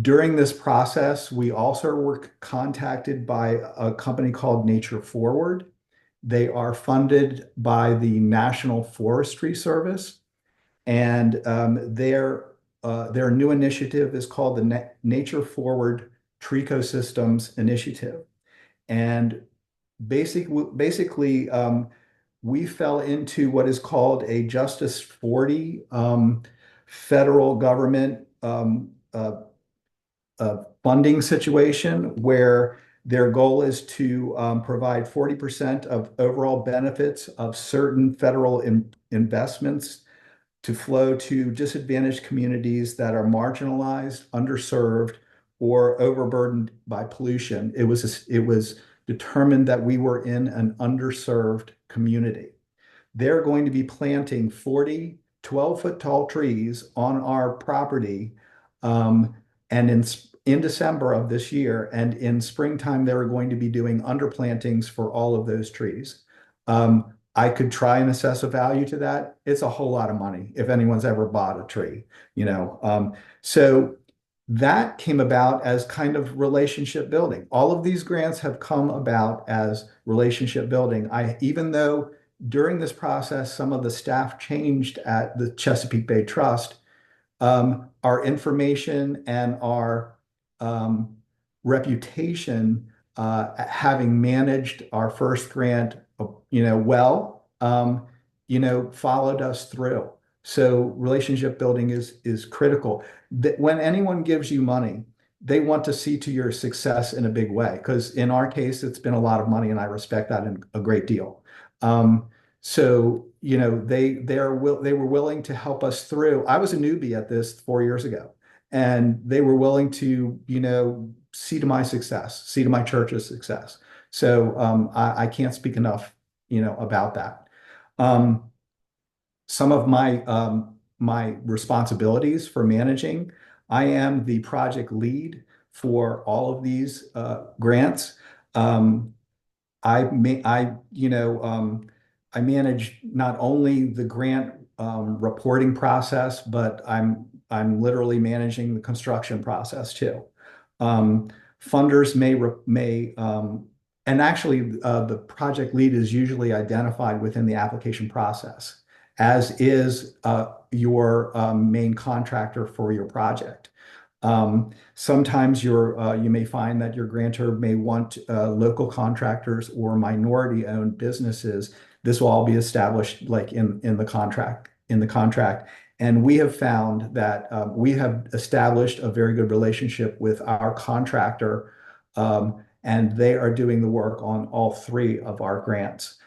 During this process, we also were contacted by a company called Nature Forward. They are funded by the National Forestry Service, and their new initiative is called the Nature Forward Treecosystems Initiative. And basically, we fell into what is called a Justice 40 federal government funding situation, where their goal is to provide 40% of overall benefits of certain federal investments to flow to disadvantaged communities that are marginalized, underserved, or overburdened by pollution. It was determined that we were in an underserved community. They're going to be planting 40 12-foot tall trees on our property, and in December of this year, and in springtime, they were going to be doing underplantings for all of those trees. I could try and assess a value to that. It's a whole lot of money if anyone's ever bought a tree, you know. So that came about as kind of relationship building. All of these grants have come about as relationship building. Even though during this process, some of the staff changed at the Chesapeake Bay Trust, our information and our um, reputation, having managed our first grant, well, followed us through. So relationship building is critical. That when anyone gives you money, they want to see to your success in a big way. Because in our case, it's been a lot of money, and I respect that a great deal. So, they were willing to help us through. I was a newbie at this 4 years ago, and they were willing to, see to my success, see to my church's success. So I can't speak enough, about that. Um, some of my responsibilities for managing, I am the project lead for all of these grants. Um, I manage not only the grant reporting process, but I'm literally managing the construction process too. Um, Funders and actually the project lead is usually identified within the application process, as is your main contractor for your project. Sometimes you may find that your grantor may want local contractors or minority-owned businesses. This will all be established like in the contract. And we have found that we have established a very good relationship with our contractor, and they are doing the work on all three of our grants.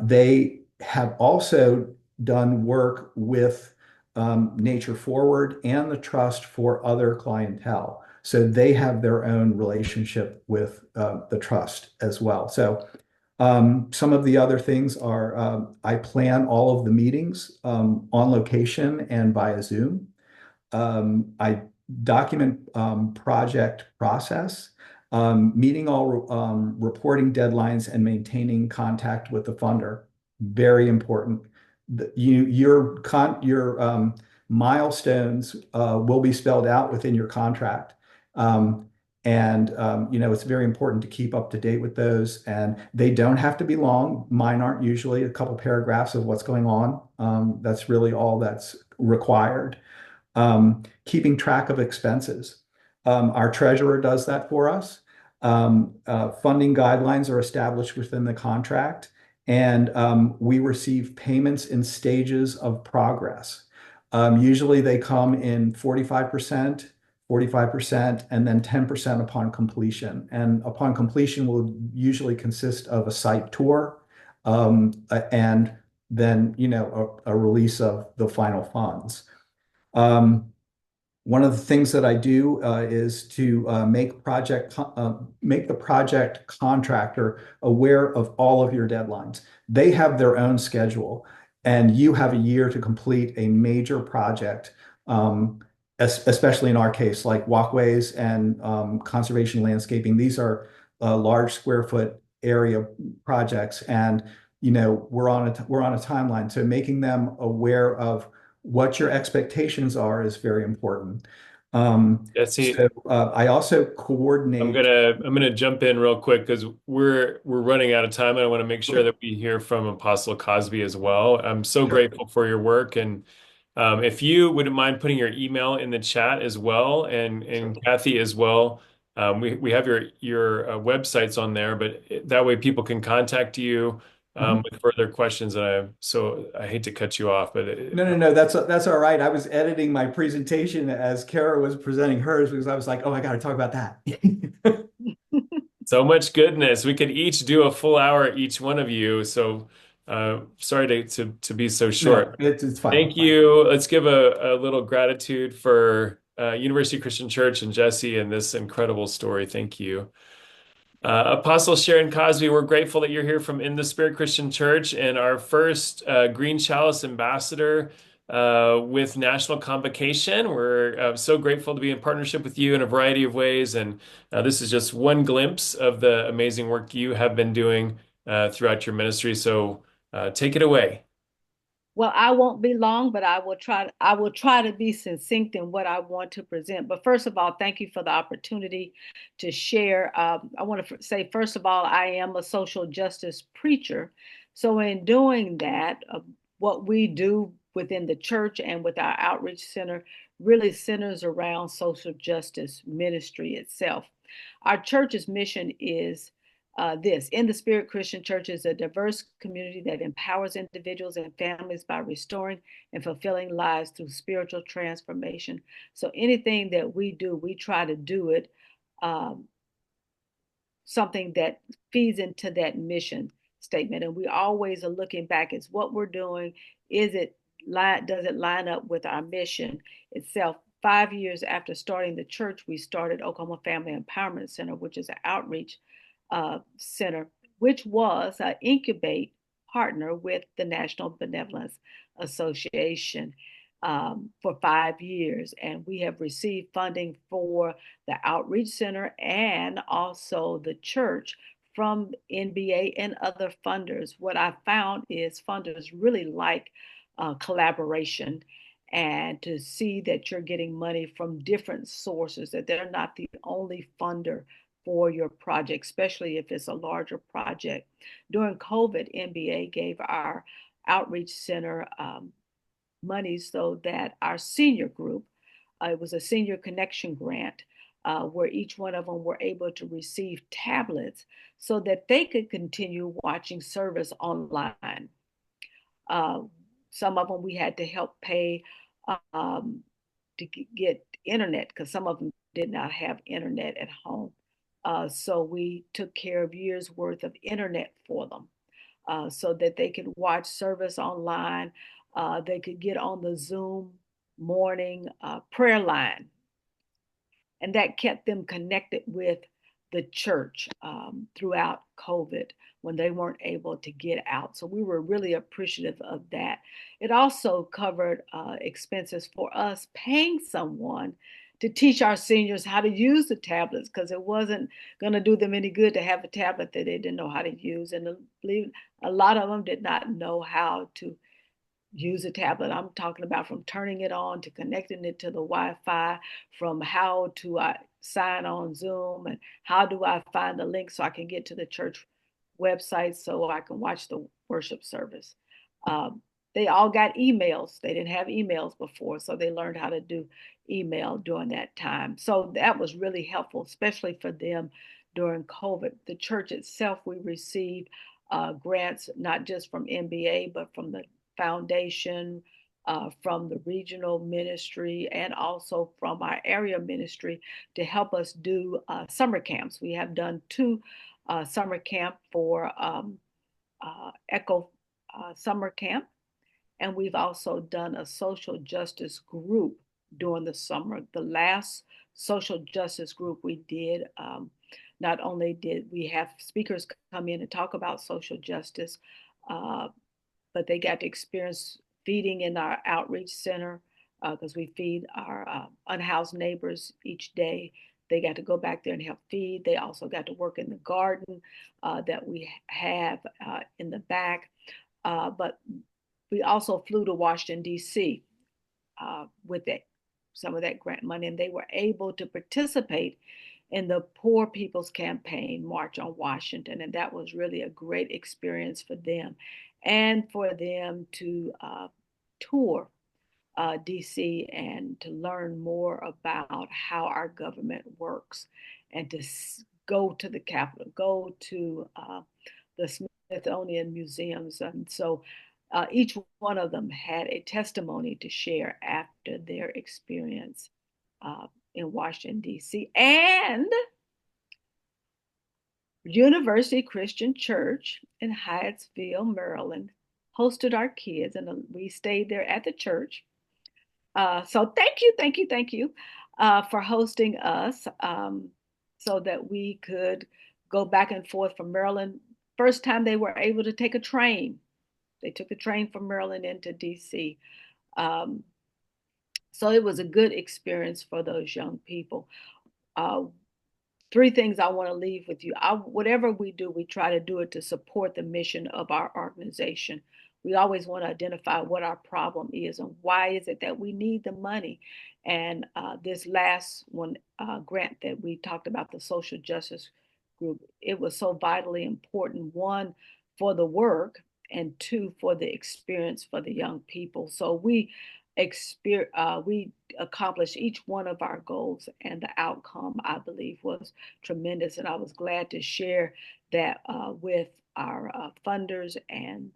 They have also done work with Nature Forward and the trust for other clientele. So they have their own relationship with the trust as well. So some of the other things are I plan all of the meetings on location and via Zoom. I document project process, meeting all reporting deadlines and maintaining contact with the funder. Very important. Your milestones will be spelled out within your contract. Um, it's very important to keep up to date with those. And they don't have to be long. Mine aren't usually a couple paragraphs of what's going on. That's really all that's required. Keeping track of expenses. Our treasurer does that for us. Funding guidelines are established within the contract, and we receive payments in stages of progress. Usually they come in 45%, 45%, and then 10% upon completion. And upon completion will usually consist of a site tour, and then, a release of the final funds. Um, One of the things that I do is to make the project contractor aware of all of your deadlines. They have their own schedule, and you have a year to complete a major project, especially in our case, like walkways and conservation landscaping. These are large square foot area projects, and we're on a timeline. So making them aware of what your expectations are is very important. Jesse, I also coordinate. I'm gonna jump in real quick because we're running out of time, and I want to make sure Okay, that we hear from Apostle Cosby as well. I'm so sure. grateful for your work, and if you wouldn't mind putting your email in the chat as well, and Cathy as well. We have your websites on there, but that way people can contact you Mhm. with further questions. And I hate to cut you off, but No, no, no, that's all right. I was editing my presentation as Kara was presenting hers because I was like, oh, I got to talk about that. so much goodness. We could each do a full hour, each one of you. So sorry to be so No, short. it's fine, Thank fine. you. Let's give a little gratitude for University Christian Church and Jesse and this incredible story. Thank you. Apostle Sharyn Cosby, we're grateful that you're here from In the Spirit Christian Church and our first Green Chalice ambassador with National Convocation. We're so grateful to be in partnership with you in a variety of ways. And this is just one glimpse of the amazing work you have been doing throughout your ministry. So take it away. Well, I won't be long, but I will try to be succinct in what I want to present. But first of all, thank you for the opportunity to share. I want to say, first of all, I am a social justice preacher. So in doing that, what we do within the church and with our outreach center really centers around social justice ministry itself. Our church's mission is this: In the Spirit Christian Church is a diverse community that empowers individuals and families by restoring and fulfilling lives through spiritual transformation. So anything that we do, we try to do it um, something that feeds into that mission statement. And we always are looking back at what we're doing. Does it line up with our mission itself? 5 years after starting the church, we started Oklahoma Family Empowerment Center, which is an outreach center, which was an incubate partner with the National Benevolent Association for 5 years. And we have received funding for the outreach center and also the church from NBA and other funders. What I found is funders really like collaboration and to see that you're getting money from different sources, that they're not the only funder for your project, especially if it's a larger project. During COVID, NBA gave our outreach center money so that our senior group, it was a senior connection grant, where each one of them were able to receive tablets so that they could continue watching service online. Uh, some of them we had to help pay um, to get internet because some of them did not have internet at home. So we took care of years worth of internet for them so that they could watch service online. They could get on the Zoom morning prayer line, and that kept them connected with the church throughout COVID when they weren't able to get out. So we were really appreciative of that. It also covered expenses for us paying someone to teach our seniors how to use the tablets because it wasn't going to do them any good to have a tablet that they didn't know how to use. And a lot of them did not know how to use a tablet. I'm talking about from turning it on to connecting it to the Wi-Fi, from how to sign on Zoom, and how do I find the link so I can get to the church website so I can watch the worship service. Um, they all got emails. They didn't have emails before, so they learned how to do email during that time. So that was really helpful, especially for them during COVID. The church itself, we received grants not just from NBA, but from the foundation, from the regional ministry, and also from our area ministry to help us do summer camps. We have done two summer camp for Echo Summer Camp, and we've also done a social justice group during the summer. The last social justice group we did, not only did we have speakers come in and talk about social justice, uh, but they got to experience feeding in our outreach center because we feed our unhoused neighbors each day. They got to go back there and help feed. They also got to work in the garden that we have in the back. But we also flew to Washington, D.C. With it, some of that grant money, and they were able to participate in the Poor People's Campaign March on Washington. And that was really a great experience for them and for them to tour DC and to learn more about how our government works and to go to the Capitol, go to the Smithsonian museums. And so each one of them had a testimony to share after their experience in Washington, D.C. And University Christian Church in Hyattsville, Maryland, hosted our kids, and we stayed there at the church. So thank you for hosting us so that we could go back and forth from Maryland. First time they were able to take a train. They took a train from Maryland into DC. Um, so it was a good experience for those young people. Uh, Three things I want to leave with you. Whatever we do, we try to do it to support the mission of our organization. we always want to identify what our problem is and why is it that we need the money. And this last one grant that we talked about, the social justice group, it was so vitally important, one, for the work, and two, for the experience for the young people. So we accomplished each one of our goals, and the outcome, I believe, was tremendous. And I was glad to share that with our funders, and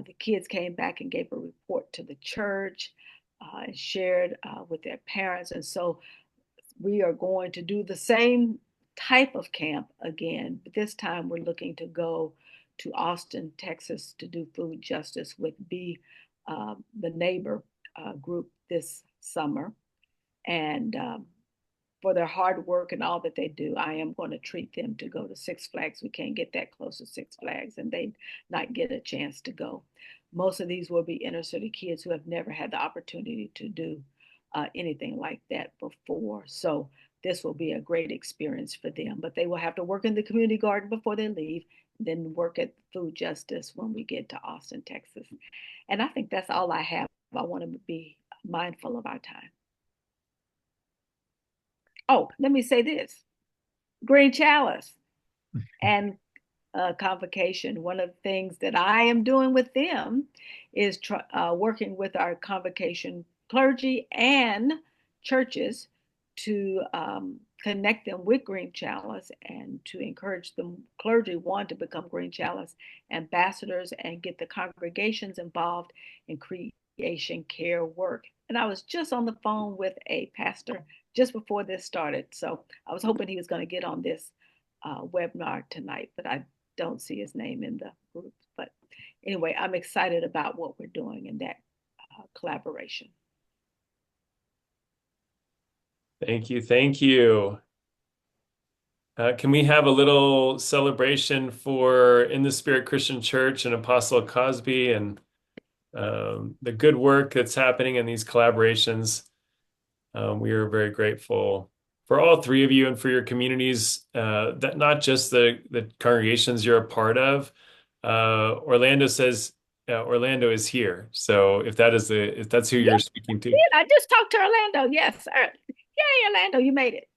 the kids came back and gave a report to the church and shared with their parents. And so we are going to do the same type of camp again, but this time we're looking to go to Austin, Texas to do food justice with the neighbor group this summer. And for their hard work and all that they do, I am going to treat them to go to Six Flags. We can't get that close to Six Flags, and they not get a chance to go. Most of these will be inner city kids who have never had the opportunity to do anything like that before. So this will be a great experience for them. But they will have to work in the community garden before they leave, then work at food justice when we get to Austin, Texas. And I think that's all I have. I want to be mindful of our time. Oh, let me say this. Green Chalice and convocation. One of the things that I am doing with them is working with our convocation clergy and churches to connect them with Green Chalice and to encourage the clergy, one, to become Green Chalice ambassadors and get the congregations involved in creation care work. And I was just on the phone with a pastor just before this started. So I was hoping he was going to get on this webinar tonight, but I don't see his name in the group. But anyway, I'm excited about what we're doing in that collaboration. Thank you. Thank you. Can we have a little celebration for In the Spirit Christian Church and Apostle Cosby and the good work that's happening in these collaborations? We are very grateful for all three of you and for your communities, that not just the congregations you're a part of. Orlando says Orlando is here. So if that's who you're speaking to, I just talked to Orlando. Yes, sir. Yay, Orlando, you made it.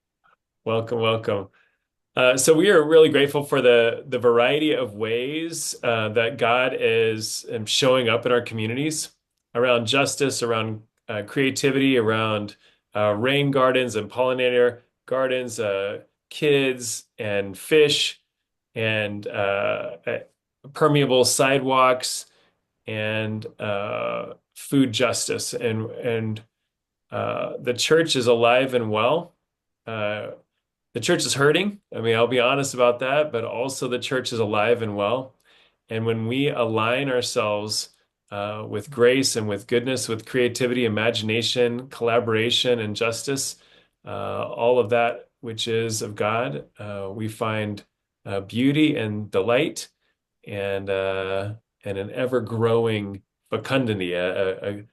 welcome, welcome. So we are really grateful for the variety of ways that God is showing up in our communities around justice, around creativity, around rain gardens and pollinator gardens, kids and fish, and permeable sidewalks, and food justice. And the church is alive and well. The church is hurting. I mean, I'll be honest about that, but also the church is alive and well. And when we align ourselves with grace and with goodness, with creativity, imagination, collaboration, and justice, all of that which is of God, we find beauty and delight, and an ever-growing fecundity, a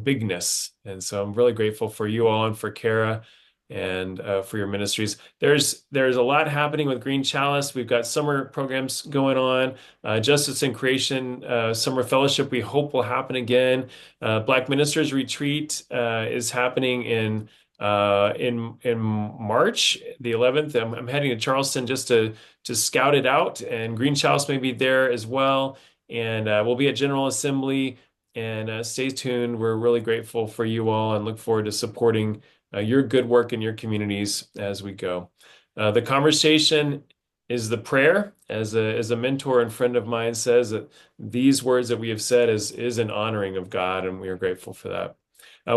bigness. And so I'm really grateful for you all and for Kara and for your ministries. There's a lot happening with Green Chalice. We've got summer programs going on. Justice and Creation Summer Fellowship, we hope will happen again. Black Ministers Retreat is happening in March the 11th. I'm heading to Charleston just to scout it out, and Green Chalice may be there as well. And we'll be at General Assembly. And stay tuned. We're really grateful for you all and look forward to supporting your good work in your communities as we go. The conversation is the prayer. As a mentor and friend of mine says, that these words that we have said is an honoring of God, and we are grateful for that.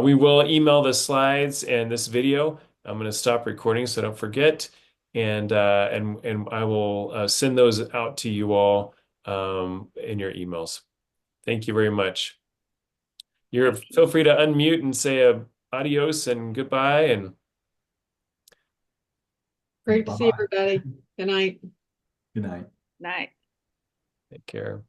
We will email the slides and this video. I'm going to stop recording so don't forget, and I will send those out to you all in your emails. Thank you very much. Feel free to unmute and say adios and goodbye, and Great to see everybody. Good night. Good night. Night. take care.